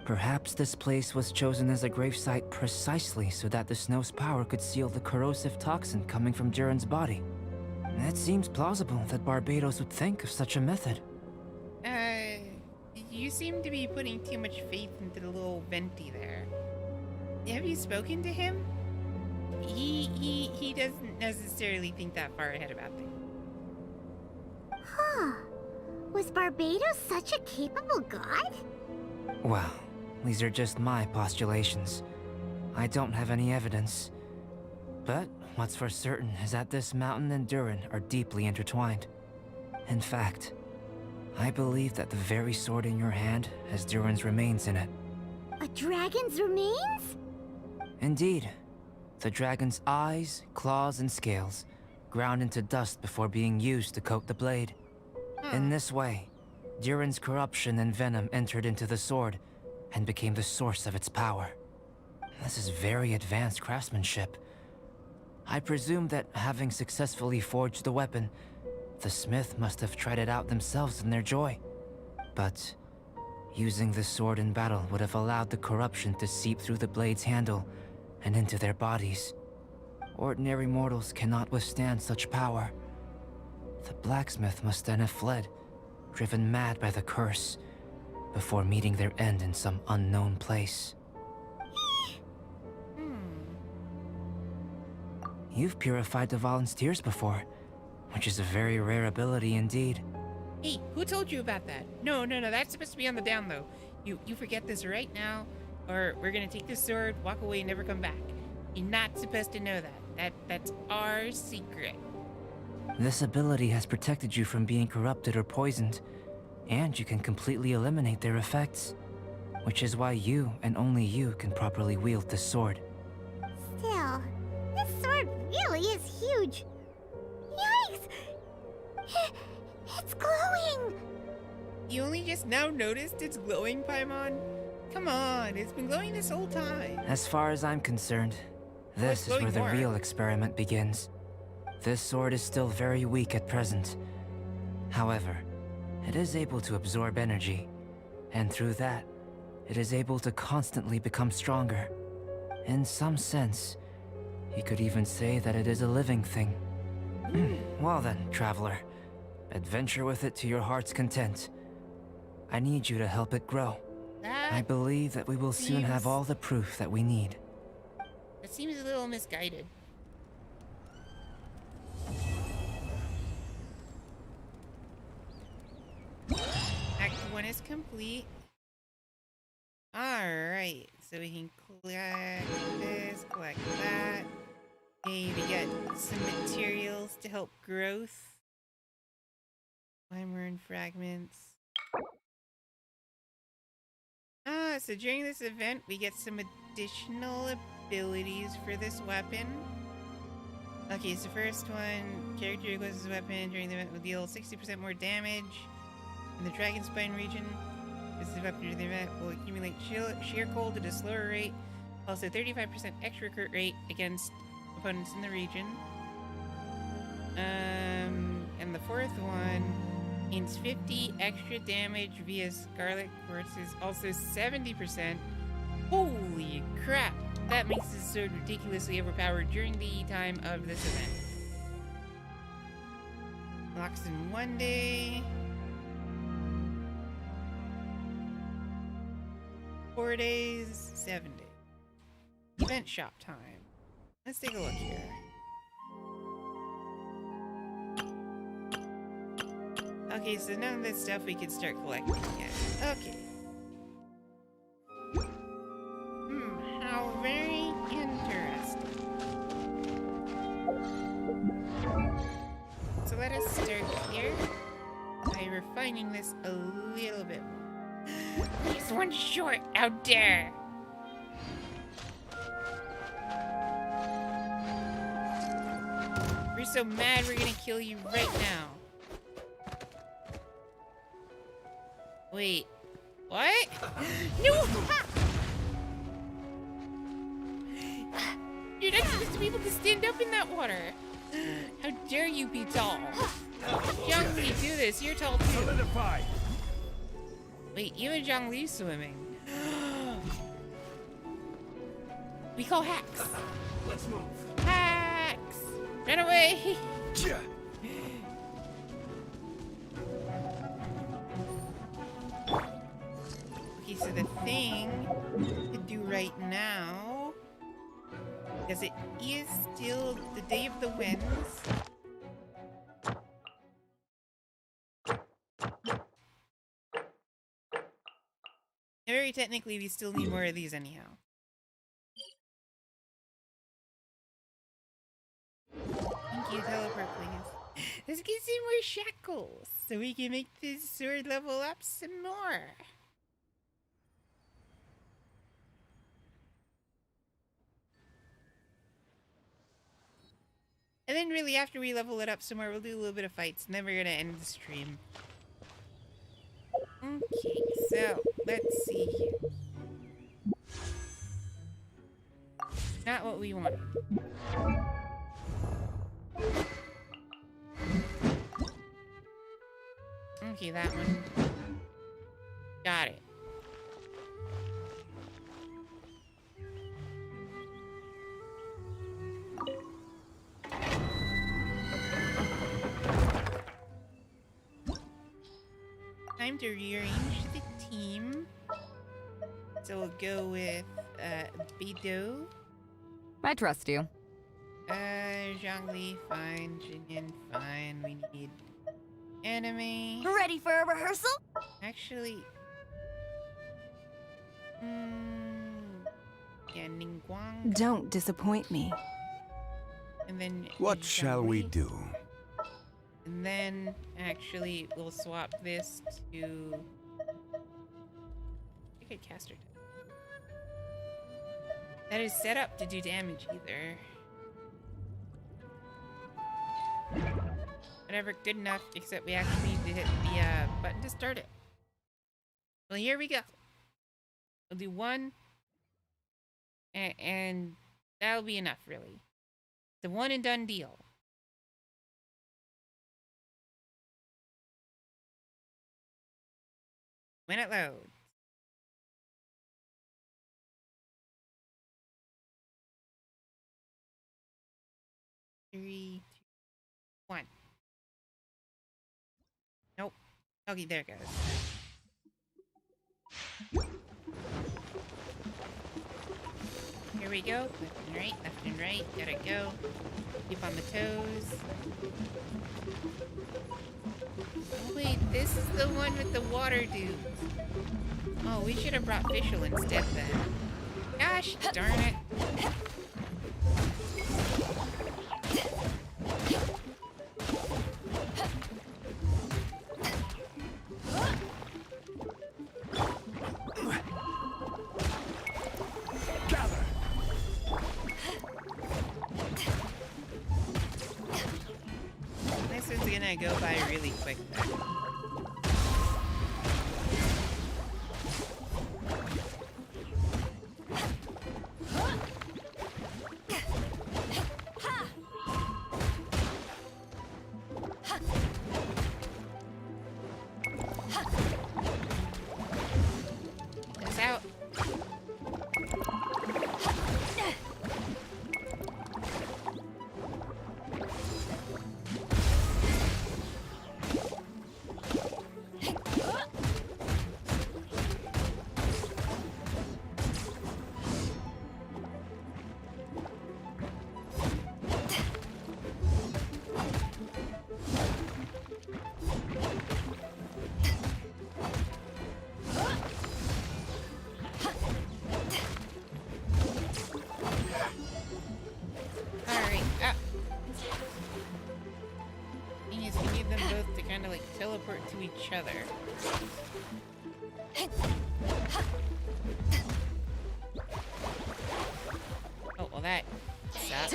Perhaps this place was chosen as a gravesite precisely so that the snow's power could seal the corrosive toxin coming from Durin's body. It seems plausible that Barbados would think of such a method. You seem to be putting too much faith into the little venti there. Have you spoken to him? He doesn't necessarily think that far ahead about things. Huh. Was Barbados such a capable god? Well, these are just my postulations. I don't have any evidence. But what's for certain is that this mountain and Durin are deeply intertwined. In fact, I believe that the very sword in your hand has Durin's remains in it. A dragon's remains? Indeed. The dragon's eyes, claws, and scales ground into dust before being used to coat the blade. In this way, Durin's corruption and venom entered into the sword and became the source of its power. This is very advanced craftsmanship. I presume that having successfully forged the weapon, the smith must have tried it out themselves in their joy. But using the sword in battle would have allowed the corruption to seep through the blade's handle and into their bodies. Ordinary mortals cannot withstand such power. The blacksmith must then have fled, driven mad by the curse, before meeting their end in some unknown place. You've purified the volunteers before, which is a very rare ability indeed. Hey, who told you about that? No, that's supposed to be on the down low. You forget this right now, or we're gonna take this sword, walk away, and never come back. You're not supposed to know that. That's our secret. This ability has protected you from being corrupted or poisoned, and you can completely eliminate their effects, which is why you and only you can properly wield this sword. Still, this sword really is huge. Yikes! It's glowing! You only just now noticed it's glowing, Paimon? Come on, it's been glowing this whole time. As far as I'm concerned, this is where the real experiment begins. This sword is still very weak at present. However, it is able to absorb energy, and through that, it is able to constantly become stronger. In some sense, you could even say that it is a living thing. Well then, traveler, adventure with it to your heart's content. I need you to help it grow. I believe that we will soon have all the proof that we need. That seems a little misguided. Act 1 is complete. Alright, so we can collect this, collect that. Okay, we got some materials to help growth. Limeburn fragments. So during this event, we get some additional abilities for this weapon. Okay, so first one, character equips this weapon during the event will deal 60% more damage. In the Dragon Spine region, this weapon during the event will accumulate sheer cold at a slower rate. Also 35% extra crit rate against opponents in the region. And the fourth one gains 50 extra damage via Scarlet Quartzes, also 70%. Holy crap! That makes this sword ridiculously overpowered during the time of this event. Locks in 1 day. 4 days, 7 days. Event shop time. Let's take a look here. Okay, so none of this stuff we can start collecting yet. Okay. How very interesting. So let us start here by refining this a little bit more. He's one short out there. We're so mad we're gonna kill you right now. Wait, what? No! You're not supposed to be able to stand up in that water. How dare you be tall? Zhongli, do this. You're tall too. Solidify. Wait, even Zhongli's swimming. We call hacks. Let's move. Hacks! Run away! Yeah. Okay, so the thing to do right now, because it is still the Day of the Winds. very technically, we still need more of these anyhow. Thank you, teleport, please. Let's get some more shackles so we can make this sword level up some more. And then really after we level it up some more, we'll do a little bit of fights, and then we're gonna end the stream. Okay, so let's see here. Not what we wanted. Okay, that one. Got it. Time to rearrange the team. So we'll go with Albedo. I trust you. Zhongli, fine. Jinyan, fine. We need anime. Ready for a rehearsal? Actually, yeah, Ningguang, Don't disappoint me. and then What shall we Zhongli. do? And then, actually, we'll swap this to... I could cast her. That is set up to do damage either. Whatever, good enough, except we actually need to hit the button to start it. Well, here we go. We'll do one, and that'll be enough, really. The one and done deal. When it loads. Three, two, one. Nope. Okay, there it goes. Here we go. Left and right. Gotta go. Keep on the toes. Oh, wait, this is the one with the water dude. Oh, we should have brought Fischl instead then. Gosh darn it. This is gonna go by really quick then. It's out. Alright, up. Thing is, we need them both to kind of like teleport to each other. Oh, well that sucks.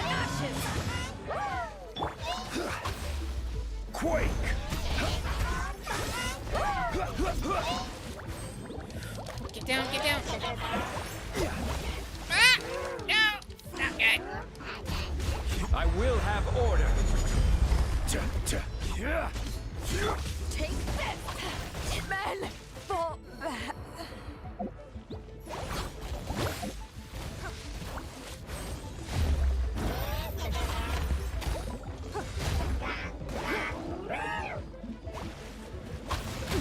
Quake! Get down, get down! Ah! No! Not good. I will have order. Take this! Men! For that!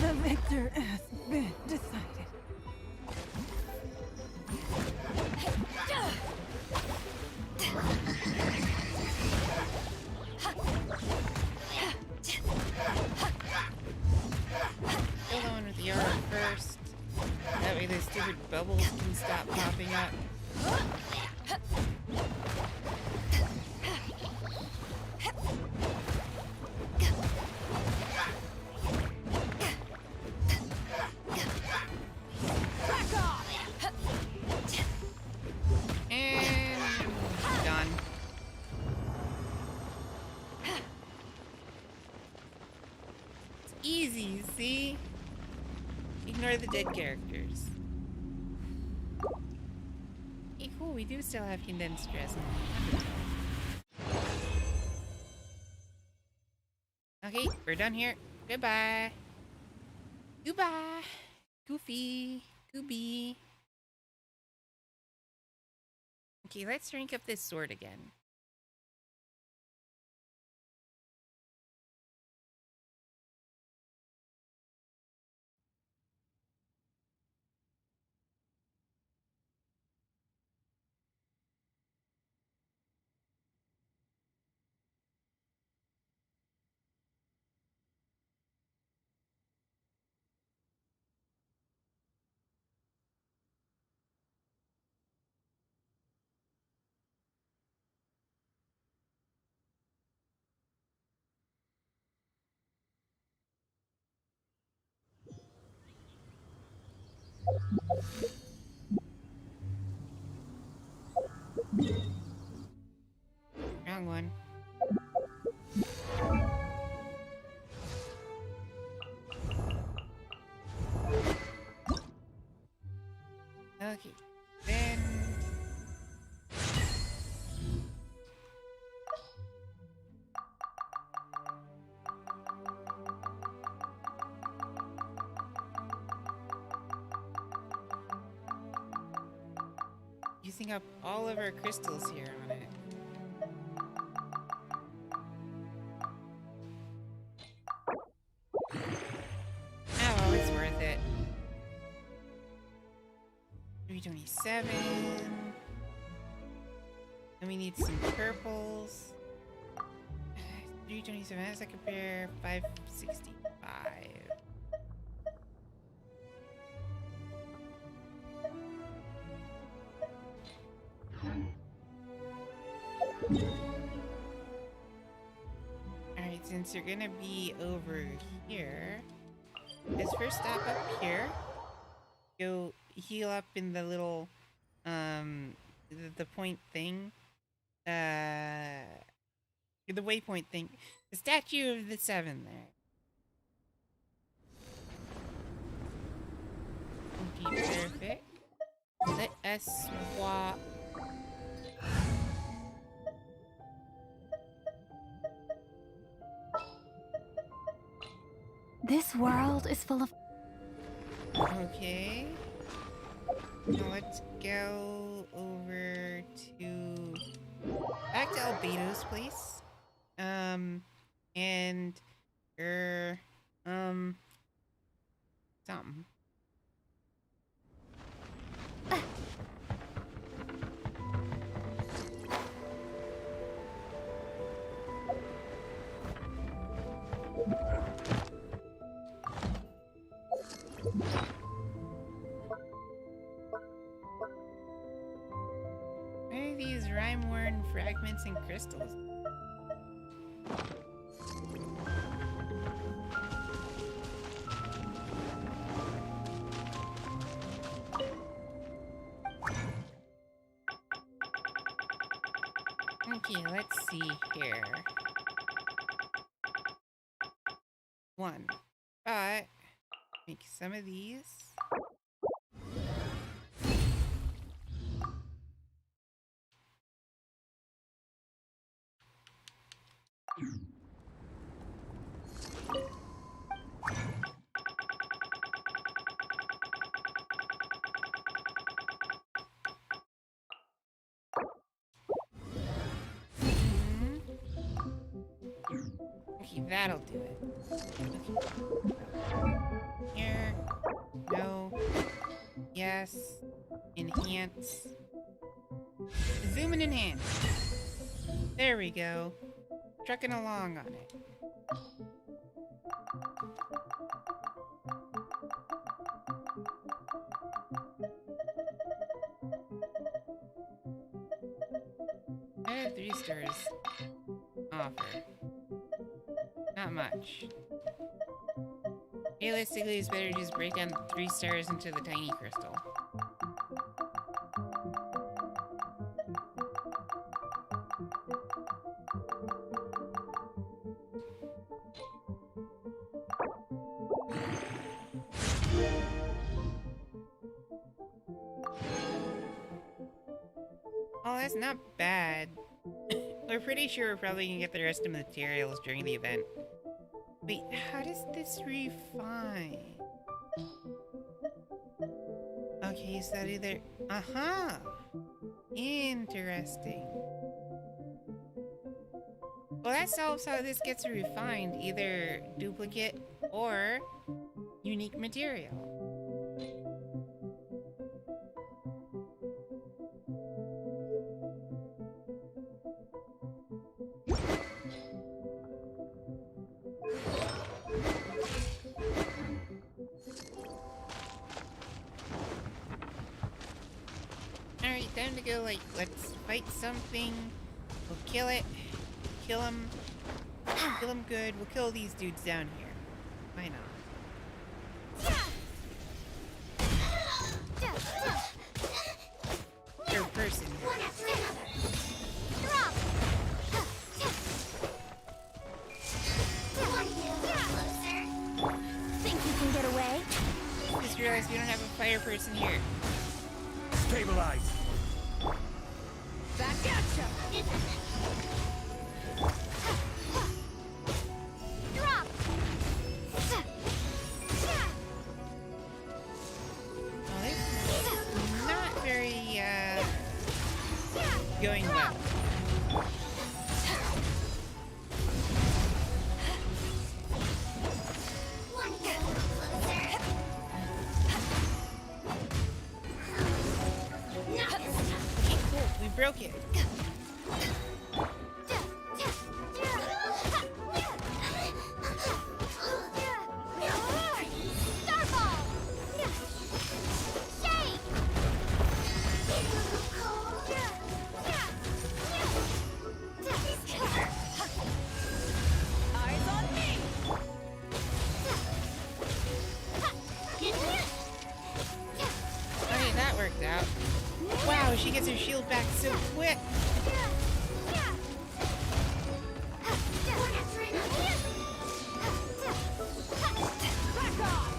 The victor has been decided. Kill the one with the arrow. See? Ignore the dead characters. Okay, cool. We do still have condensed stress. Okay, we're done here. Goodbye. Goodbye. Goofy. Gooby. Okay, let's rank up this sword again. Wrong one. Okay, then... using up all of our crystals here on it. Oh, well, it's worth it. 327. And we need some purples. 327, how does that compare? 565. Alright, since you're gonna be over here, let's first stop up here. Go heal up in the little, the point thing. The waypoint thing. The statue of the seven there. Okay, perfect. Let us swap. This world is full of... Okay. Now let's go over to... back to Albedo's place. And... something. What are these rhyme-worn fragments and crystals? Okay, let's see here. One. But make some of these. Okay, that'll do it. Okay. Here. No. Yes. Enhance. Zoom and enhance. There we go. Trucking along on it. I had 3 stars offer. Not much. Realistically, it's better to just break down 3 stars into the tiny crystal. That's not bad. We're pretty sure we're probably gonna get the rest of the materials during the event. Wait, how does this refine? Okay, so that either... Aha! Interesting. Well, that solves how this gets refined. Either duplicate or unique material. Alright, time to go, like, let's fight something. We'll kill it. Kill him. Kill him good. We'll kill these dudes down here. Why not? Third person. Think you can get away? Just realized we don't have a fire person here. Stabilize. Back at ya! Drop! Well, this is not very, going well. Okay, cool. We broke it. Starball! Shake! Eyes on me! Okay, that worked out. Wow, she gets her shield back so quick. Back off!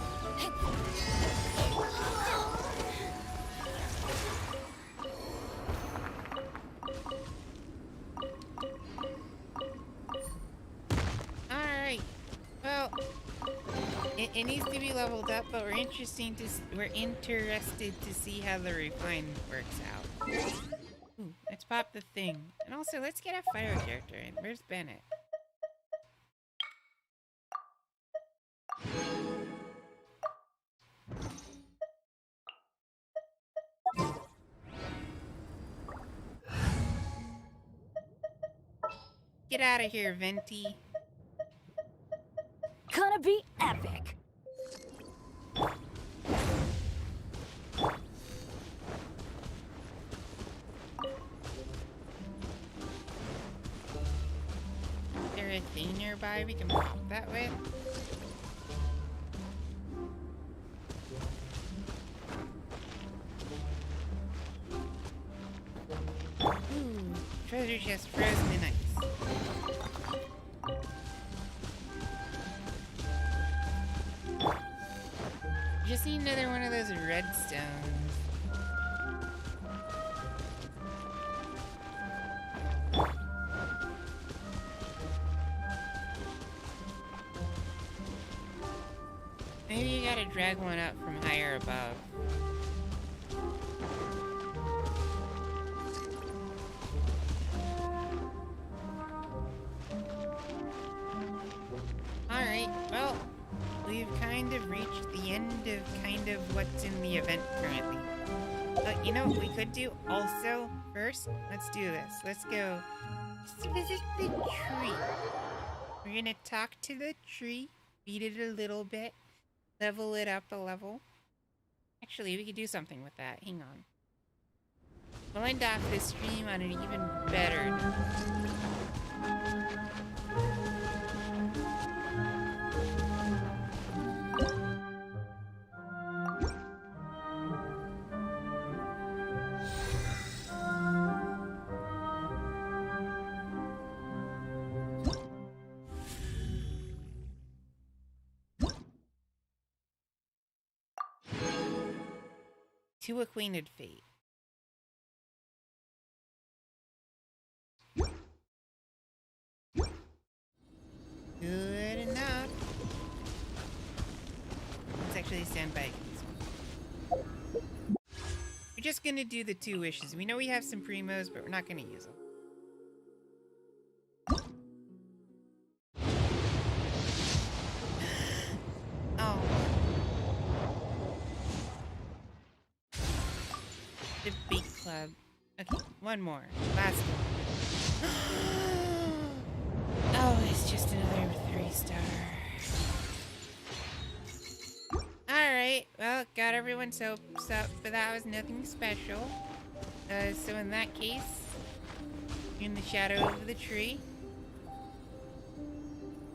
Alright. Well, it needs to be leveled up, but we're interested to see how the refine works out. Ooh, let's pop the thing. And also, let's get a fire character in. Where's Bennett? Get out of here, Venti. Gonna be epic! Is there a thing nearby we can pop that with? Ooh, treasure chest frozen in ice. Just need another one of those redstones. Maybe you gotta drag one up from higher above. Alright, well, we've kind of reached the end of kind of what's in the event currently. But you know what we could do also? First, let's do this. Let's go just visit the tree. We're gonna talk to the tree, feed it a little bit, level it up a level. Actually, we could do something with that. Hang on. We'll end off this stream on an even better note. To Acquainted Fate. really stand by these. We're just gonna do the 2 wishes. We know we have some primos, but we're not gonna use them. Oh. The big club. Okay, one more. Last one. Oh, it's just another 3-star. Alright, well, got everyone soaps up, but that was nothing special. So in that case, in the shadow of the tree.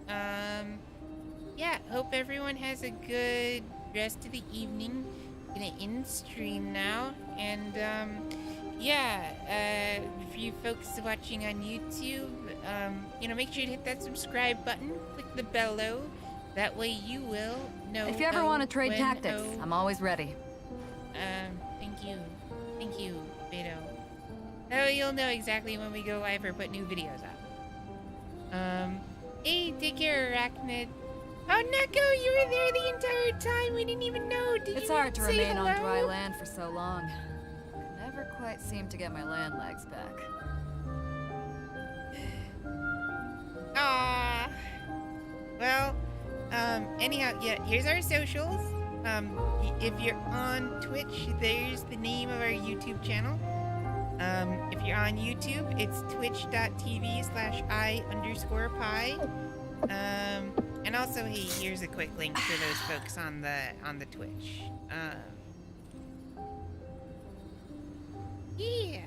Yeah, hope everyone has a good rest of the evening. Gonna end stream now, and yeah, for you folks watching on YouTube, you know, make sure to hit that subscribe button, click the bello. That way you will know. If you ever want to trade tactics, I'm always ready. Thank you, Albedo. That way you'll know exactly when we go live or put new videos up. Hey, take care, Arachnid. Oh, Neko, you were there the entire time. We didn't even know. Did It's you hard to even say remain on hello? dry land for so long. I never quite seem to get my land legs back. Ah. Well, anyhow, yeah, here's our socials. If you're on Twitch, there's the name of our YouTube channel. If you're on YouTube, it's twitch.tv/i_pie. And also, hey, here's a quick link for those folks on the Twitch. Yeah.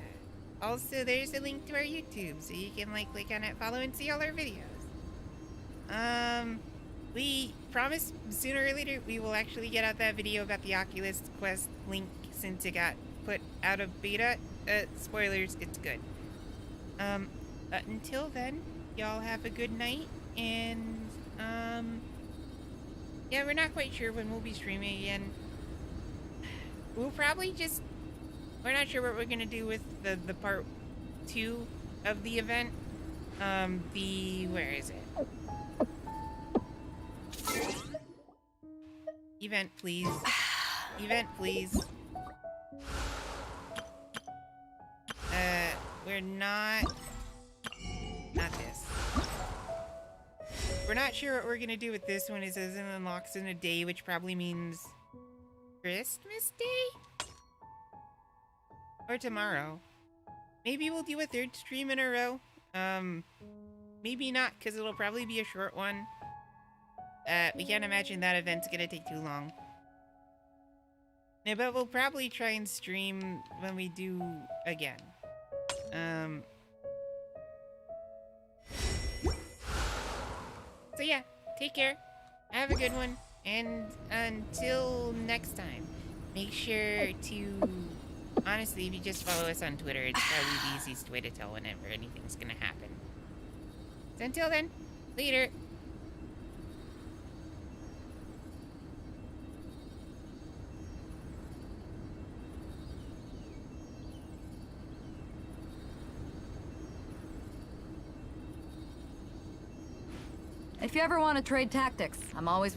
Also, there's a link to our YouTube, so you can like click on it, follow, and see all our videos. We promise sooner or later we will actually get out that video about the Oculus Quest link since it got put out of beta. Spoilers, it's good. But until then, y'all have a good night, and yeah, we're not quite sure when we'll be streaming again. We'll probably just, we're not sure what we're gonna do with the part 2 of the event. Where is it? Event, please. Event, please. We're not this. We're not sure what we're gonna do with this one. It says it unlocks in a day, which probably means Christmas Day? Or tomorrow. Maybe we'll do a 3rd stream in a row. Maybe not, because it'll probably be a short one. We can't imagine that event's gonna take too long. Yeah, but we'll probably try and stream when we do again. So yeah, take care. Have a good one. And until next time, make sure to... Honestly, if you just follow us on Twitter, it's probably the easiest way to tell whenever anything's gonna happen. So until then, later. If you ever want to trade tactics, I'm always ready.